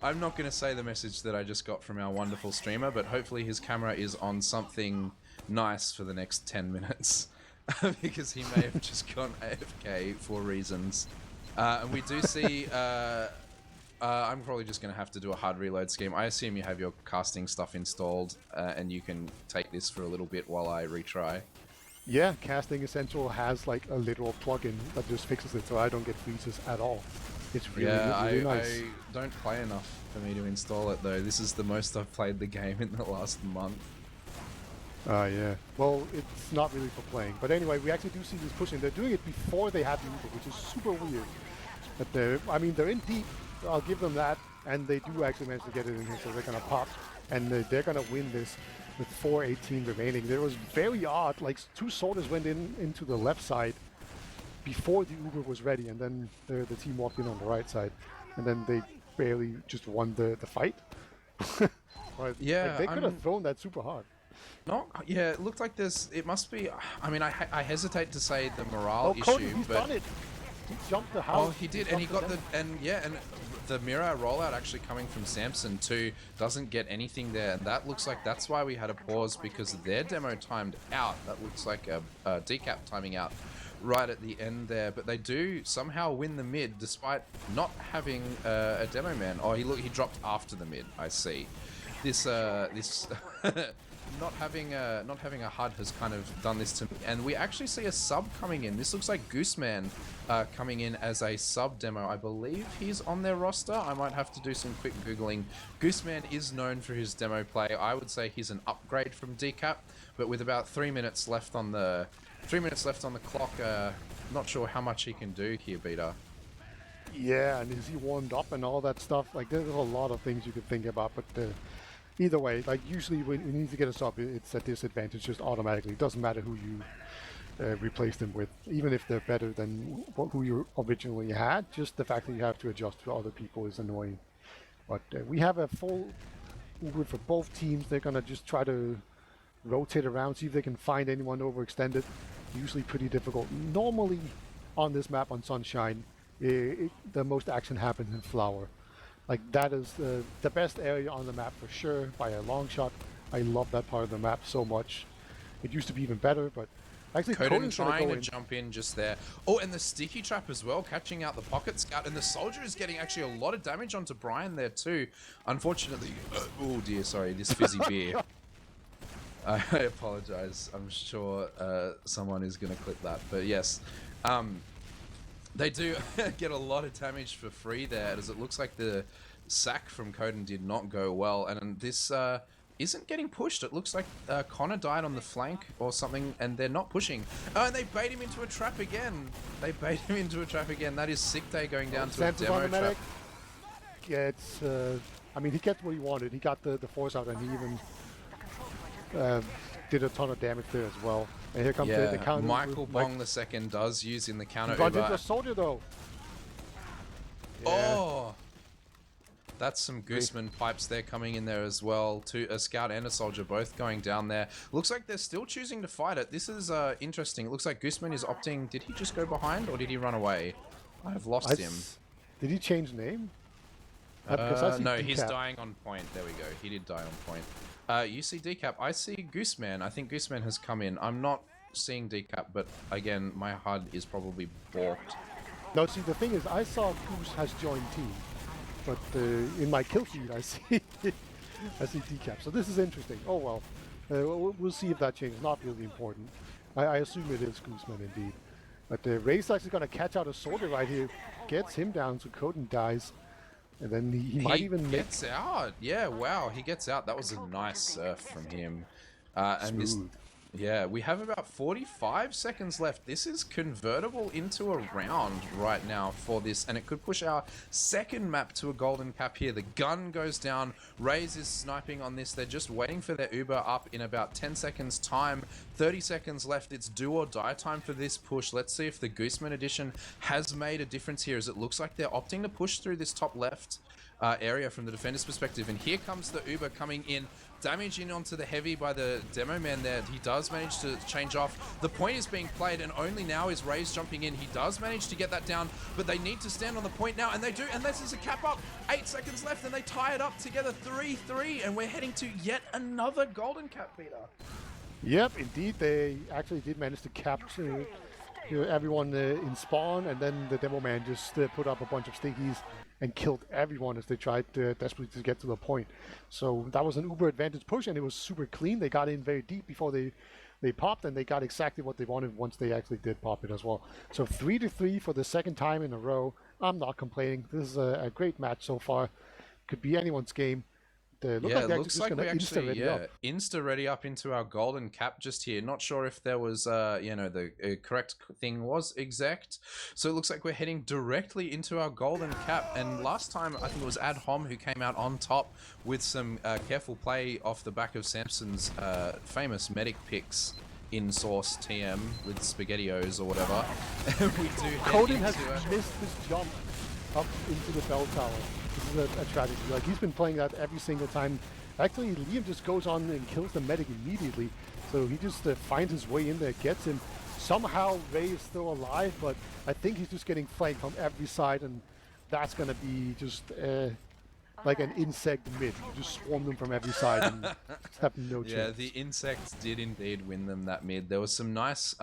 I'm not going to say the message that I just got from our wonderful streamer, but hopefully his camera is on something nice for the next 10 minutes, because he may have just gone AFK for reasons. And we do see, I'm probably just going to have to do a hard reload scheme. I assume you have your casting stuff installed, and you can take this for a little bit while I retry. Yeah, Casting Essential has like a literal plugin that just fixes it so I don't get freezes at all. It's really, Yeah, really nice. I don't play enough for me to install it though. This is the most I've played the game in the last month. Yeah. Well, it's not really for playing. But anyway, we actually do see this pushing. They're doing it before they have the Uber, which is super weird. But I mean, they're in deep. I'll give them that. And they do actually manage to get it in here, so they're going to pop. And they're going to win this with 4:18 remaining. There was very odd, like two sorters went into the left side before the Uber was ready, and then the team walked in on the right side, and then they barely just won the fight. But like Yeah, they could have thrown that super hard. not. Yeah, it looked like it must be. I mean, I hesitate to say the morale Oh, Cody, issue, he's but done it. He jumped the house. oh, he did, and he jumped got and the mirror rollout actually coming from Samson too doesn't get anything there, and that looks like that's why we had a pause, because their demo timed out. That looks like a decap timing out right at the end there, but they do somehow win the mid despite not having a demo man. Oh, he dropped after the mid. I see. This not having a HUD has kind of done this to me, and we actually see a sub coming in. This looks like Gooseman coming in as a sub demo. I believe he's on their roster. I might have to do some quick googling. Gooseman is known for his demo play. I would say he's an upgrade from Decap, but with about 3 minutes left on the clock, not sure how much he can do here, Beta. Yeah, and is he warmed up and all that stuff? Like, there's a lot of things you could think about, but either way, like usually when you need to get a sub, it's a disadvantage just automatically. It doesn't matter who you replace them with, even if they're better than who you originally had. Just the fact that you have to adjust to other people is annoying. But we have a full Uber for both teams. They're gonna just try to rotate around, see if they can find anyone overextended. Usually pretty difficult. Normally on this map on Sunshine, the most action happens in Flower. Like that is the best area on the map for sure by a long shot. I love that part of the map so much. It used to be even better, but actually Coden Coden's gonna trying go to in. jump in just there. Oh, and the sticky trap as well, catching out the pocket scout, and the soldier is getting actually a lot of damage onto Brian there too. Unfortunately, oh dear, sorry, this fizzy beer. I apologize. I'm sure someone is going to clip that, but yes, they do get a lot of damage for free there, as it looks like the sack from Coden did not go well, and this isn't getting pushed. It looks like Connor died on the flank or something, and they're not pushing. Oh, and they bait him into a trap again. That is Sick Day going down to a demo trap. Gets, I mean, he gets what he wanted. He got the force out, and he even did a ton of damage there as well. And here comes the counter. Michael Bong the second does use in the counter. Got into a soldier though. Yeah. Oh, that's some Gooseman pipes there coming in there as well. A scout and a soldier both going down there. Looks like they're still choosing to fight it. This is interesting. It looks like Gooseman is opting. Did he just go behind or did he run away? I've lost him. Did he change name? No, he's dying on point. There we go. He did die on point. You see Decap. I see Gooseman. I think Gooseman has come in. I'm not seeing Decap, but again, my HUD is probably balked. No, see, the thing is, I saw Goose has joined team, but in my kill feed, I see Decap. So this is interesting. Oh well, we'll see if that changes. Not really important. I assume it is Gooseman indeed. But Ray's actually going to catch out a soldier right here, gets him down, so Coden dies. And then he might even gets out. Yeah, wow, he gets out. That was a nice surf from him. And this, yeah, we have about 45 seconds left. This is convertible into a round right now for this, and it could push our second map to a golden cap here. The gun goes down. Raze is sniping on this. They're just waiting for their Uber up in about 10 seconds time. 30 seconds left. It's do or die time for this push. Let's see if the Gooseman edition has made a difference here, as it looks like they're opting to push through this top left area from the defender's perspective. And here comes the Uber coming in. Damage in onto the heavy by the demo man there. He does manage to change off. The point is being played, and only now is Raze jumping in. He does manage to get that down, but they need to stand on the point now, and they do, and this is a cap up. 8 seconds left, and they tie it up together 3-3, and we're heading to yet another golden cap beater. Yep, indeed, they actually did manage to capture everyone in spawn, and then the demo man just put up a bunch of stickies and killed everyone as they tried desperately to get to the point. So that was an uber advantage push, and it was super clean. They got in very deep before they popped, and they got exactly what they wanted once they actually did pop it as well. So 3-3 for the second time in a row. I'm not complaining. This is a great match so far. Could be anyone's game. It looks like we actually insta ready up into our golden cap just here. Not sure if there was the correct thing was exact. So it looks like we're heading directly into our golden cap. And last time I think it was Ad Hom who came out on top with some careful play off the back of Samson's famous medic picks in Source TM with SpaghettiOs or whatever. We do. Coden has missed his jump up into the bell tower. This is a tragedy. Like, he's been playing that every single time. Actually, Liam just goes on and kills the medic immediately. So he just finds his way in there, gets him. Somehow Ray is still alive, but I think he's just getting flanked from every side, and that's going to be just like an insect mid. You just swarm them from every side and have no chance. Yeah, the insects did indeed win them that mid. There was some nice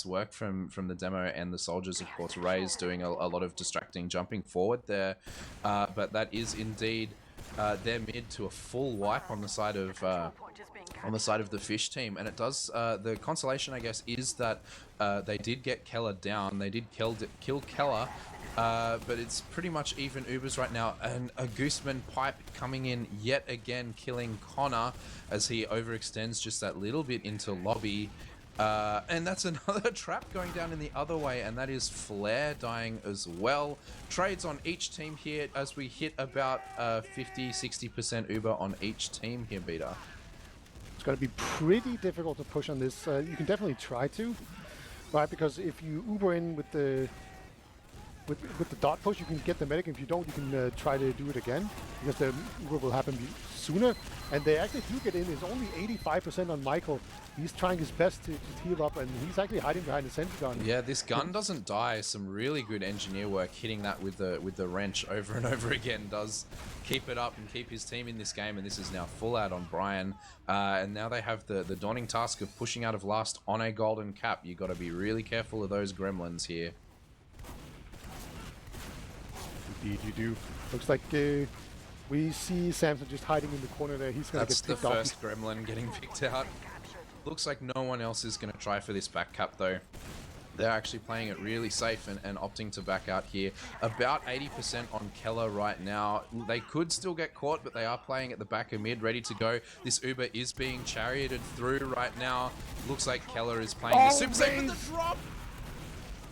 work from the demo and the soldiers, of course. Ray's doing a lot of distracting jumping forward there, but that is indeed their mid to a full wipe on the side of the Fish team. And it does the consolation, I guess, is that they did get Keller down. They did kill Keller. But it's pretty much even Ubers right now, and a Gooseman pipe coming in yet again, killing Connor as he overextends just that little bit into lobby. And that's another trap going down in the other way, and that is Flare dying as well. Trades on each team here as we hit about 50-60% Uber on each team here, Beta. It's going to be pretty difficult to push on this. You can definitely try to, right? Because if you Uber in with the with the dot push, you can get the medic. If you don't, you can try to do it again because the Uber will happen sooner. And they actually do get in. It's only 85% on Michael. He's trying his best to heal up, and he's actually hiding behind the sentry gun. Yeah, this gun doesn't die. Some really good engineer work hitting that with the wrench over and over again does keep it up and keep his team in this game. And this is now full out on Brian. And now they have the daunting task of pushing out of last on a golden cap. You got to be really careful of those gremlins here. Indeed, you do. Looks like we see Samson just hiding in the corner there. He's going to get picked That's off. the first gremlin getting picked out. Looks like no one else is going to try for this back cap though. They're actually playing it really safe and opting to back out here. About 80% on Keller right now. They could still get caught, but they are playing at the back of mid, ready to go. This Uber is being charioted through right now. Looks like Keller is playing the super safe with the drop.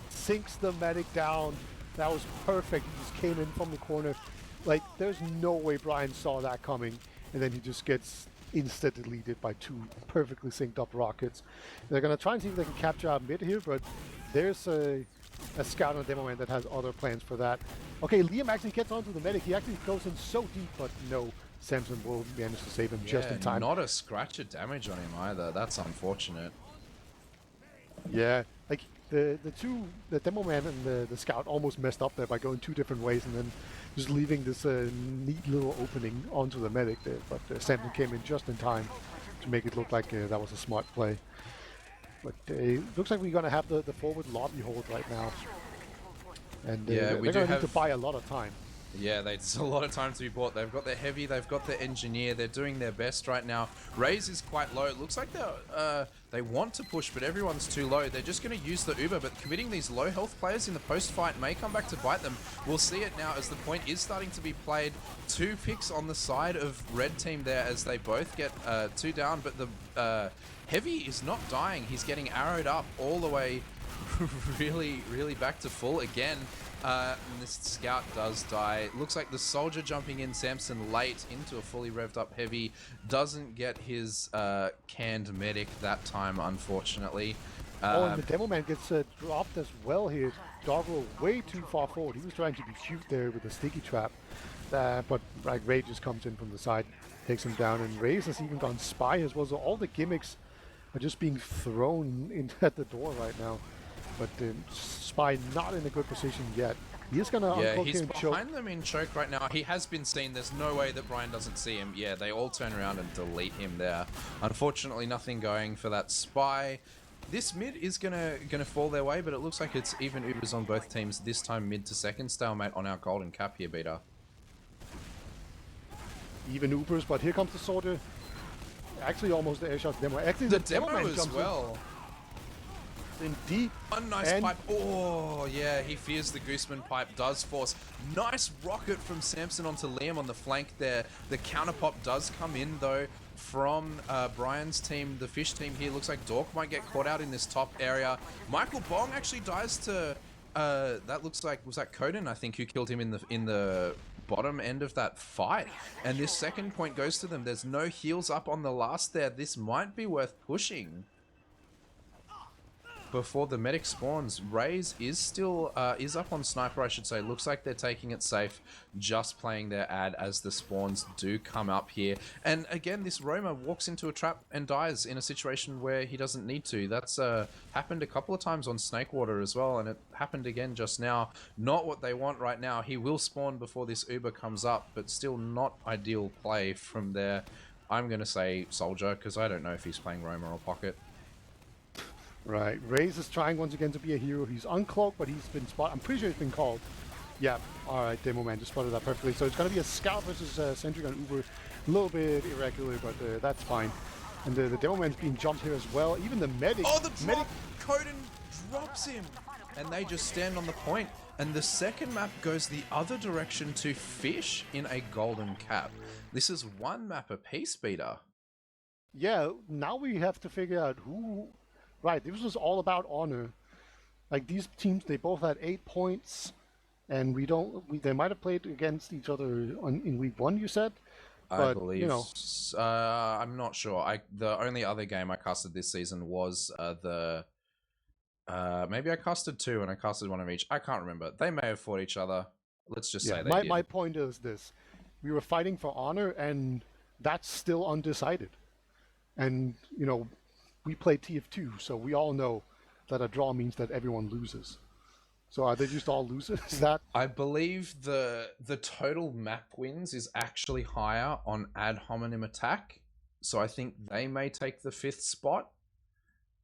Sinks the medic down. That was perfect. He just came in from the corner. Like, there's no way Brian saw that coming. And then he just gets insta-deleted by two perfectly synced up rockets. They're going to try and see if they can capture our mid here, but there's a scout on demo man that has other plans for that. Okay, Liam actually gets onto the medic. He actually goes in so deep, but no, Samson will manage to save him just in time. Not a scratch of damage on him either. That's unfortunate. Yeah, like the demo man and the scout almost messed up there by going two different ways and then just leaving this neat little opening onto the medic there. But Samson came in just in time to make it look like that was a smart play. But it looks like we're going to have the forward lobby hold right now. And yeah, they're going to need to buy a lot of time. Yeah, there's a lot of time to be bought. They've got their heavy, they've got their engineer. They're doing their best right now. Raze is quite low. It looks like they want to push, but everyone's too low. They're just going to use the Uber, but committing these low health players in the post-fight may come back to bite them. We'll see it now as the point is starting to be played. Two picks on the side of red team there as they both get two down, but the heavy is not dying. He's getting arrowed up all the way really back to full again. And this scout does die. Looks like the soldier jumping in, Samson late into a fully revved up heavy. Doesn't get his canned medic that time, unfortunately. And the demo man gets dropped as well here. Doggo way too far forward. He was trying to defuse there with a sticky trap. But Ray just comes in from the side, takes him down, and Ray has even gone spy as well. So all the gimmicks are just being thrown in at the door right now. But Spy not in a good position yet. He's going to uncloak he's him and choke. behind them in choke right now. He has been seen. There's no way that Brian doesn't see him. Yeah, they all turn around and delete him there. Unfortunately, nothing going for that Spy. This mid is gonna fall their way, but it looks like it's even Ubers on both teams. This time mid to second stalemate on our golden cap here, Beta. Even Ubers, but here comes the soldier. Actually, almost the airshot demo. Actually, the demo as jumps well. In deep. A nice pipe. Oh, yeah, he fears the Gooseman pipe does force. Nice rocket from Samson onto Liam on the flank there. The counter pop does come in, though, from Brian's team. The fish team here looks like Dork might get caught out in this top area. Michael Bong actually dies to... that looks like... Was that Coden, I think, who killed him in the bottom end of that fight? And this second point goes to them. There's no heals up on the last there. This might be worth pushing before the medic spawns. Raze is still is up on sniper, I should say. Looks like they're taking it safe, just playing their ad as the spawns do come up here. And again, this Roma walks into a trap and dies in a situation where he doesn't need to. That's happened a couple of times on Snakewater as well, and it happened again just now. Not what they want right now. He will spawn before this Uber comes up, but still not ideal play from there. I'm going to say Soldier, because I don't know if he's playing Roma or Pocket. Right, Raze is trying once again to be a hero. He's uncloaked, but he's been spotted. I'm pretty sure he's been called. Yeah, alright, Demo Man just spotted that perfectly. So it's going to be a scout versus Sentry on Uber. A little bit irregular, but that's fine. And the Demo Man's being jumped here as well. Even the medic. Oh, the drop! Coden drops him! And they just stand on the point. And the second map goes the other direction to Fish in a golden cap. This is one map apiece, Beta. Yeah, now we have to figure out who... Right, this was all about honor. Like, these teams, they both had 8 points, and they might have played against each other in week 1, you said? But, I believe, you know, I'm not sure. The only other game I casted this season was Maybe I casted 2 and I casted 1 of each. I can't remember. They may have fought each other. Let's just Yeah, say they my did. point is this: we were fighting for honor, and that's still undecided. And we play TF2, so we all know that a draw means that everyone loses. So are they just all losers? Is that I believe the total map wins is actually higher on ad hominem attack, so I think they may take the 5th spot.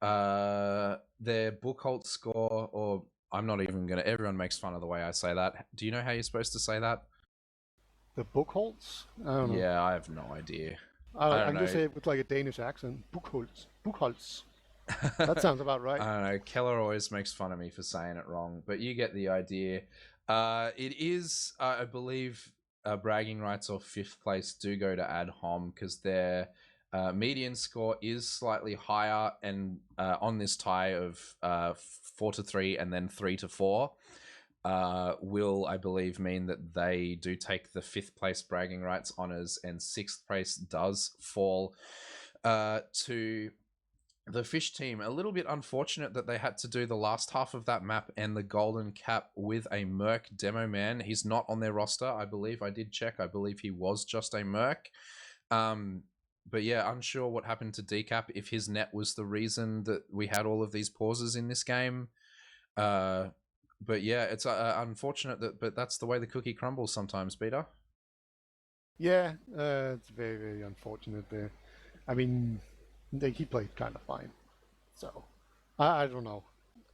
Their Buchholz score, or I'm not even gonna. Everyone makes fun of the way I say that. Do you know how you're supposed to say that? the Buchholz? I don't know. Yeah, I have no idea. I I don't can just know. say it with like a Danish accent. Buchholz. Buchholz. That sounds about right. I don't know. Keller always makes fun of me for saying it wrong, but you get the idea. It is, I believe, bragging rights or 5th place do go to Ad Hom because their median score is slightly higher, and on this tie of 4-3 and then 3-4. Will, I believe, mean that they do take the 5th place bragging rights honors, and 6th place does fall to the Fish team. A little bit unfortunate that they had to do the last half of that map and the golden cap with a Merc demo man. He's not on their roster, I believe. I did check. I believe he was just a Merc. But yeah, unsure what happened to Decap, if his net was the reason that we had all of these pauses in this game. But yeah, it's unfortunate but that's the way the cookie crumbles sometimes, Peter. Yeah, it's very, very unfortunate there. I mean, he played kind of fine. So, I don't know.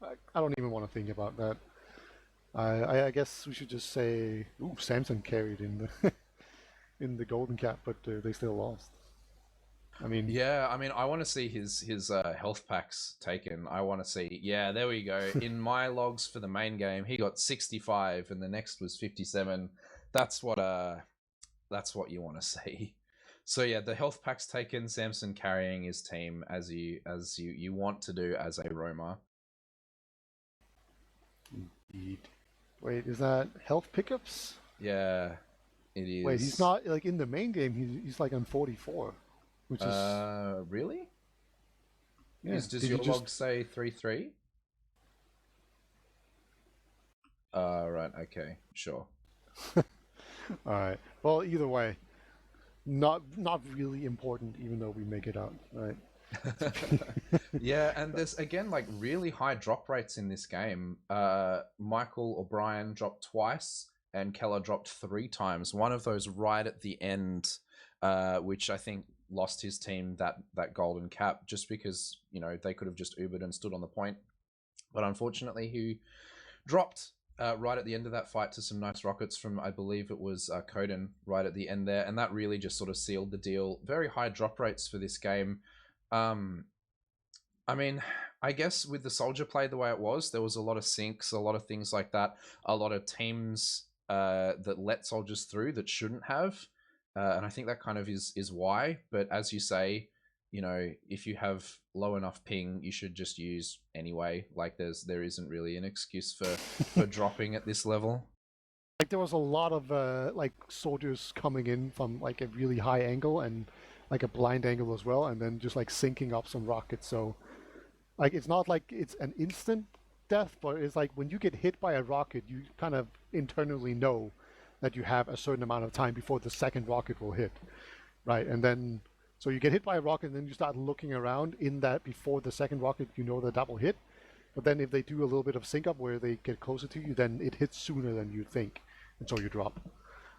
I don't even want to think about that. I guess we should just say, ooh, Samson carried in the in the golden cap, but they still lost. I mean, Yeah, I mean, I want to see his health packs taken. I want to see. Yeah, there we go. In my logs for the main game, he got 65, and the next was 57. That's what you want to see. So yeah, the health packs taken. Samson carrying his team as you want to do as a roamer. indeed. Wait, is that health pickups? Yeah, it is. Wait, he's not like in the main game. He's like on 44, which is Really? yeah. Does your log say 3-3? Right. Okay. Sure. All right. Well, either way, not really important, even though we make it out, right? Yeah, and there's again like really high drop rates in this game. Michael O'Brien dropped twice, and Keller dropped 3 times. One of those right at the end, which I think lost his team that golden cap just because they could have just Ubered and stood on the point. But unfortunately, he dropped right at the end of that fight to some nice rockets from, I believe it was Coden right at the end there, and that really just sort of sealed the deal. Very high drop rates for this game. I mean, I guess with the soldier play the way it was, there was a lot of sinks, a lot of things like that, a lot of teams that let soldiers through that shouldn't have, and I think that kind of is why. But as you say, if you have low enough ping, you should just use anyway. Like there isn't really an excuse for dropping at this level. Like there was a lot of like soldiers coming in from like a really high angle and like a blind angle as well, and then just like sinking up some rockets. So like it's not like it's an instant death, but it's like when you get hit by a rocket, you kind of internally know that you have a certain amount of time before the second rocket will hit, right? And then so you get hit by a rocket, and then you start looking around in that before the second rocket, you know that will hit. But then if they do a little bit of sync up where they get closer to you, then it hits sooner than you think, and so you drop.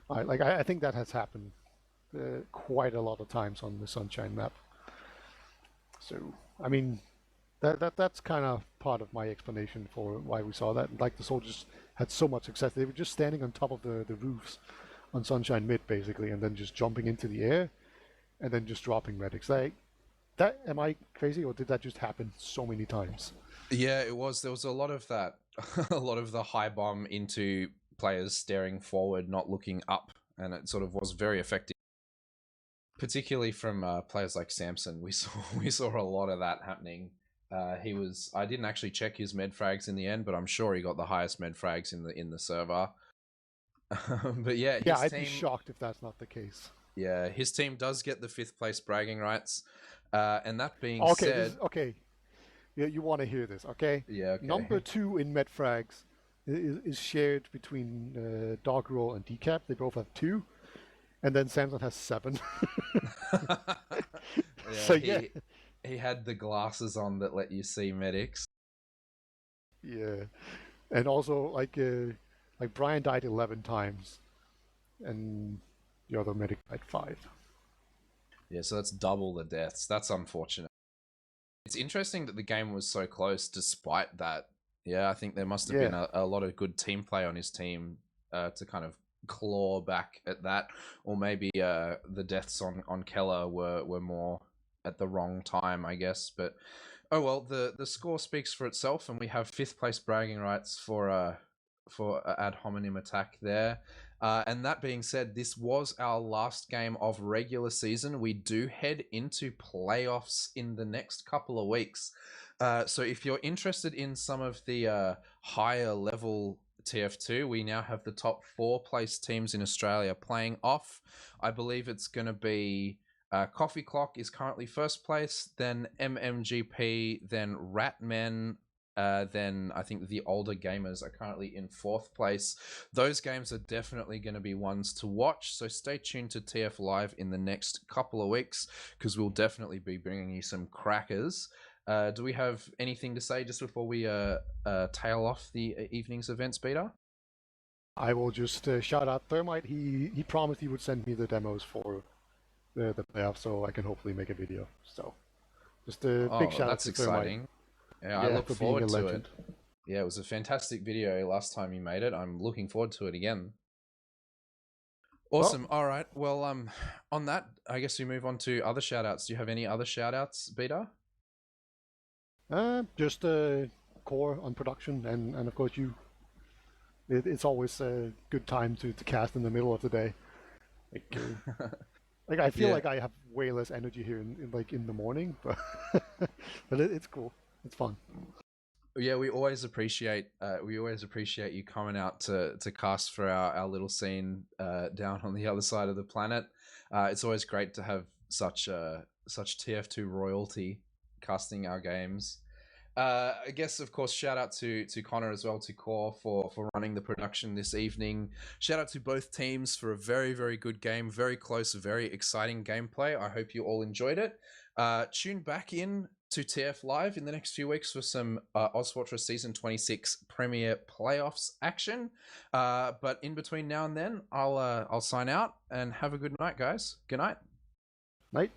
I think that has happened quite a lot of times on the Sunshine map. So I mean, that's kind of part of my explanation for why we saw that. Like the soldiers had so much success, they were just standing on top of the roofs on Sunshine Mid basically, and then just jumping into the air, and then just dropping medics. Like that, am I crazy, or did that just happen so many times? Yeah, it was. There was a lot of that, a lot of the high bomb into players staring forward, not looking up, and it sort of was very effective. Particularly from players like Samson, we saw a lot of that happening. I didn't actually check his med frags in the end, but I'm sure he got the highest med frags in the server. But yeah, I'd be shocked if that's not the case. Yeah, his team does get the 5th place bragging rights. And that being okay, said, okay, you want to hear this, okay? Yeah, Number okay. 2 in Medfrags is shared between Doggerel and Decap. They both have 2, and then Samson has 7. So Yeah, yeah, he had the glasses on that let you see medics. yeah, and also like Brian died 11 times, and the other medic died 5. Yeah, so that's double the deaths. That's unfortunate. It's interesting that the game was so close despite that. Yeah, I think there must have been Yeah, a lot of good team play on his team to kind of claw back at that, or maybe the deaths on Keller were more at the wrong time, I guess. But oh well, the score speaks for itself, and we have fifth place bragging rights for ad hominem attack there. And that being said, this was our last game of regular season. We do head into playoffs in the next couple of weeks. So if you're interested in some of the higher level TF2, we now have the top 4 place teams in Australia playing off. I believe it's going to be Coffee Clock is currently first place, then MMGP, then Ratmen, then I think the older gamers are currently in 4th place. Those games are definitely going to be ones to watch, so stay tuned to TF Live in the next couple of weeks because we'll definitely be bringing you some crackers. Do we have anything to say just before we tail off the evening's events, Peter? I will just shout out Thermite. He promised he would send me the demos for the playoffs, so I can hopefully make a video. So just a big Oh, shout out that's to Thermite. exciting. Yeah, I Yeah, look for being a forward to it. legend. Yeah, it was a fantastic video last time you made it. I'm looking forward to it again. Well, Awesome. All right. Well, on that, I guess we move on to other shout outs. Do you have any other shout outs, Beta? just core on production, and of course you. It's always a good time to cast in the middle of the day. Like, like I feel Yeah. like I have way less energy here in the morning, but but it's cool. It's fun. Yeah, we always appreciate you coming out to cast for our little scene down on the other side of the planet. It's always great to have such TF2 royalty casting our games. I guess, of course, shout out to Connor as well, to Core for running the production this evening. Shout out to both teams for a very, very good game, very close, very exciting gameplay. I hope you all enjoyed it. Tune back in to TF Live in the next few weeks for some ozfortress Season 26 Premier Playoffs action. But in between now and then, I'll sign out and have a good night, guys. Good night. Night.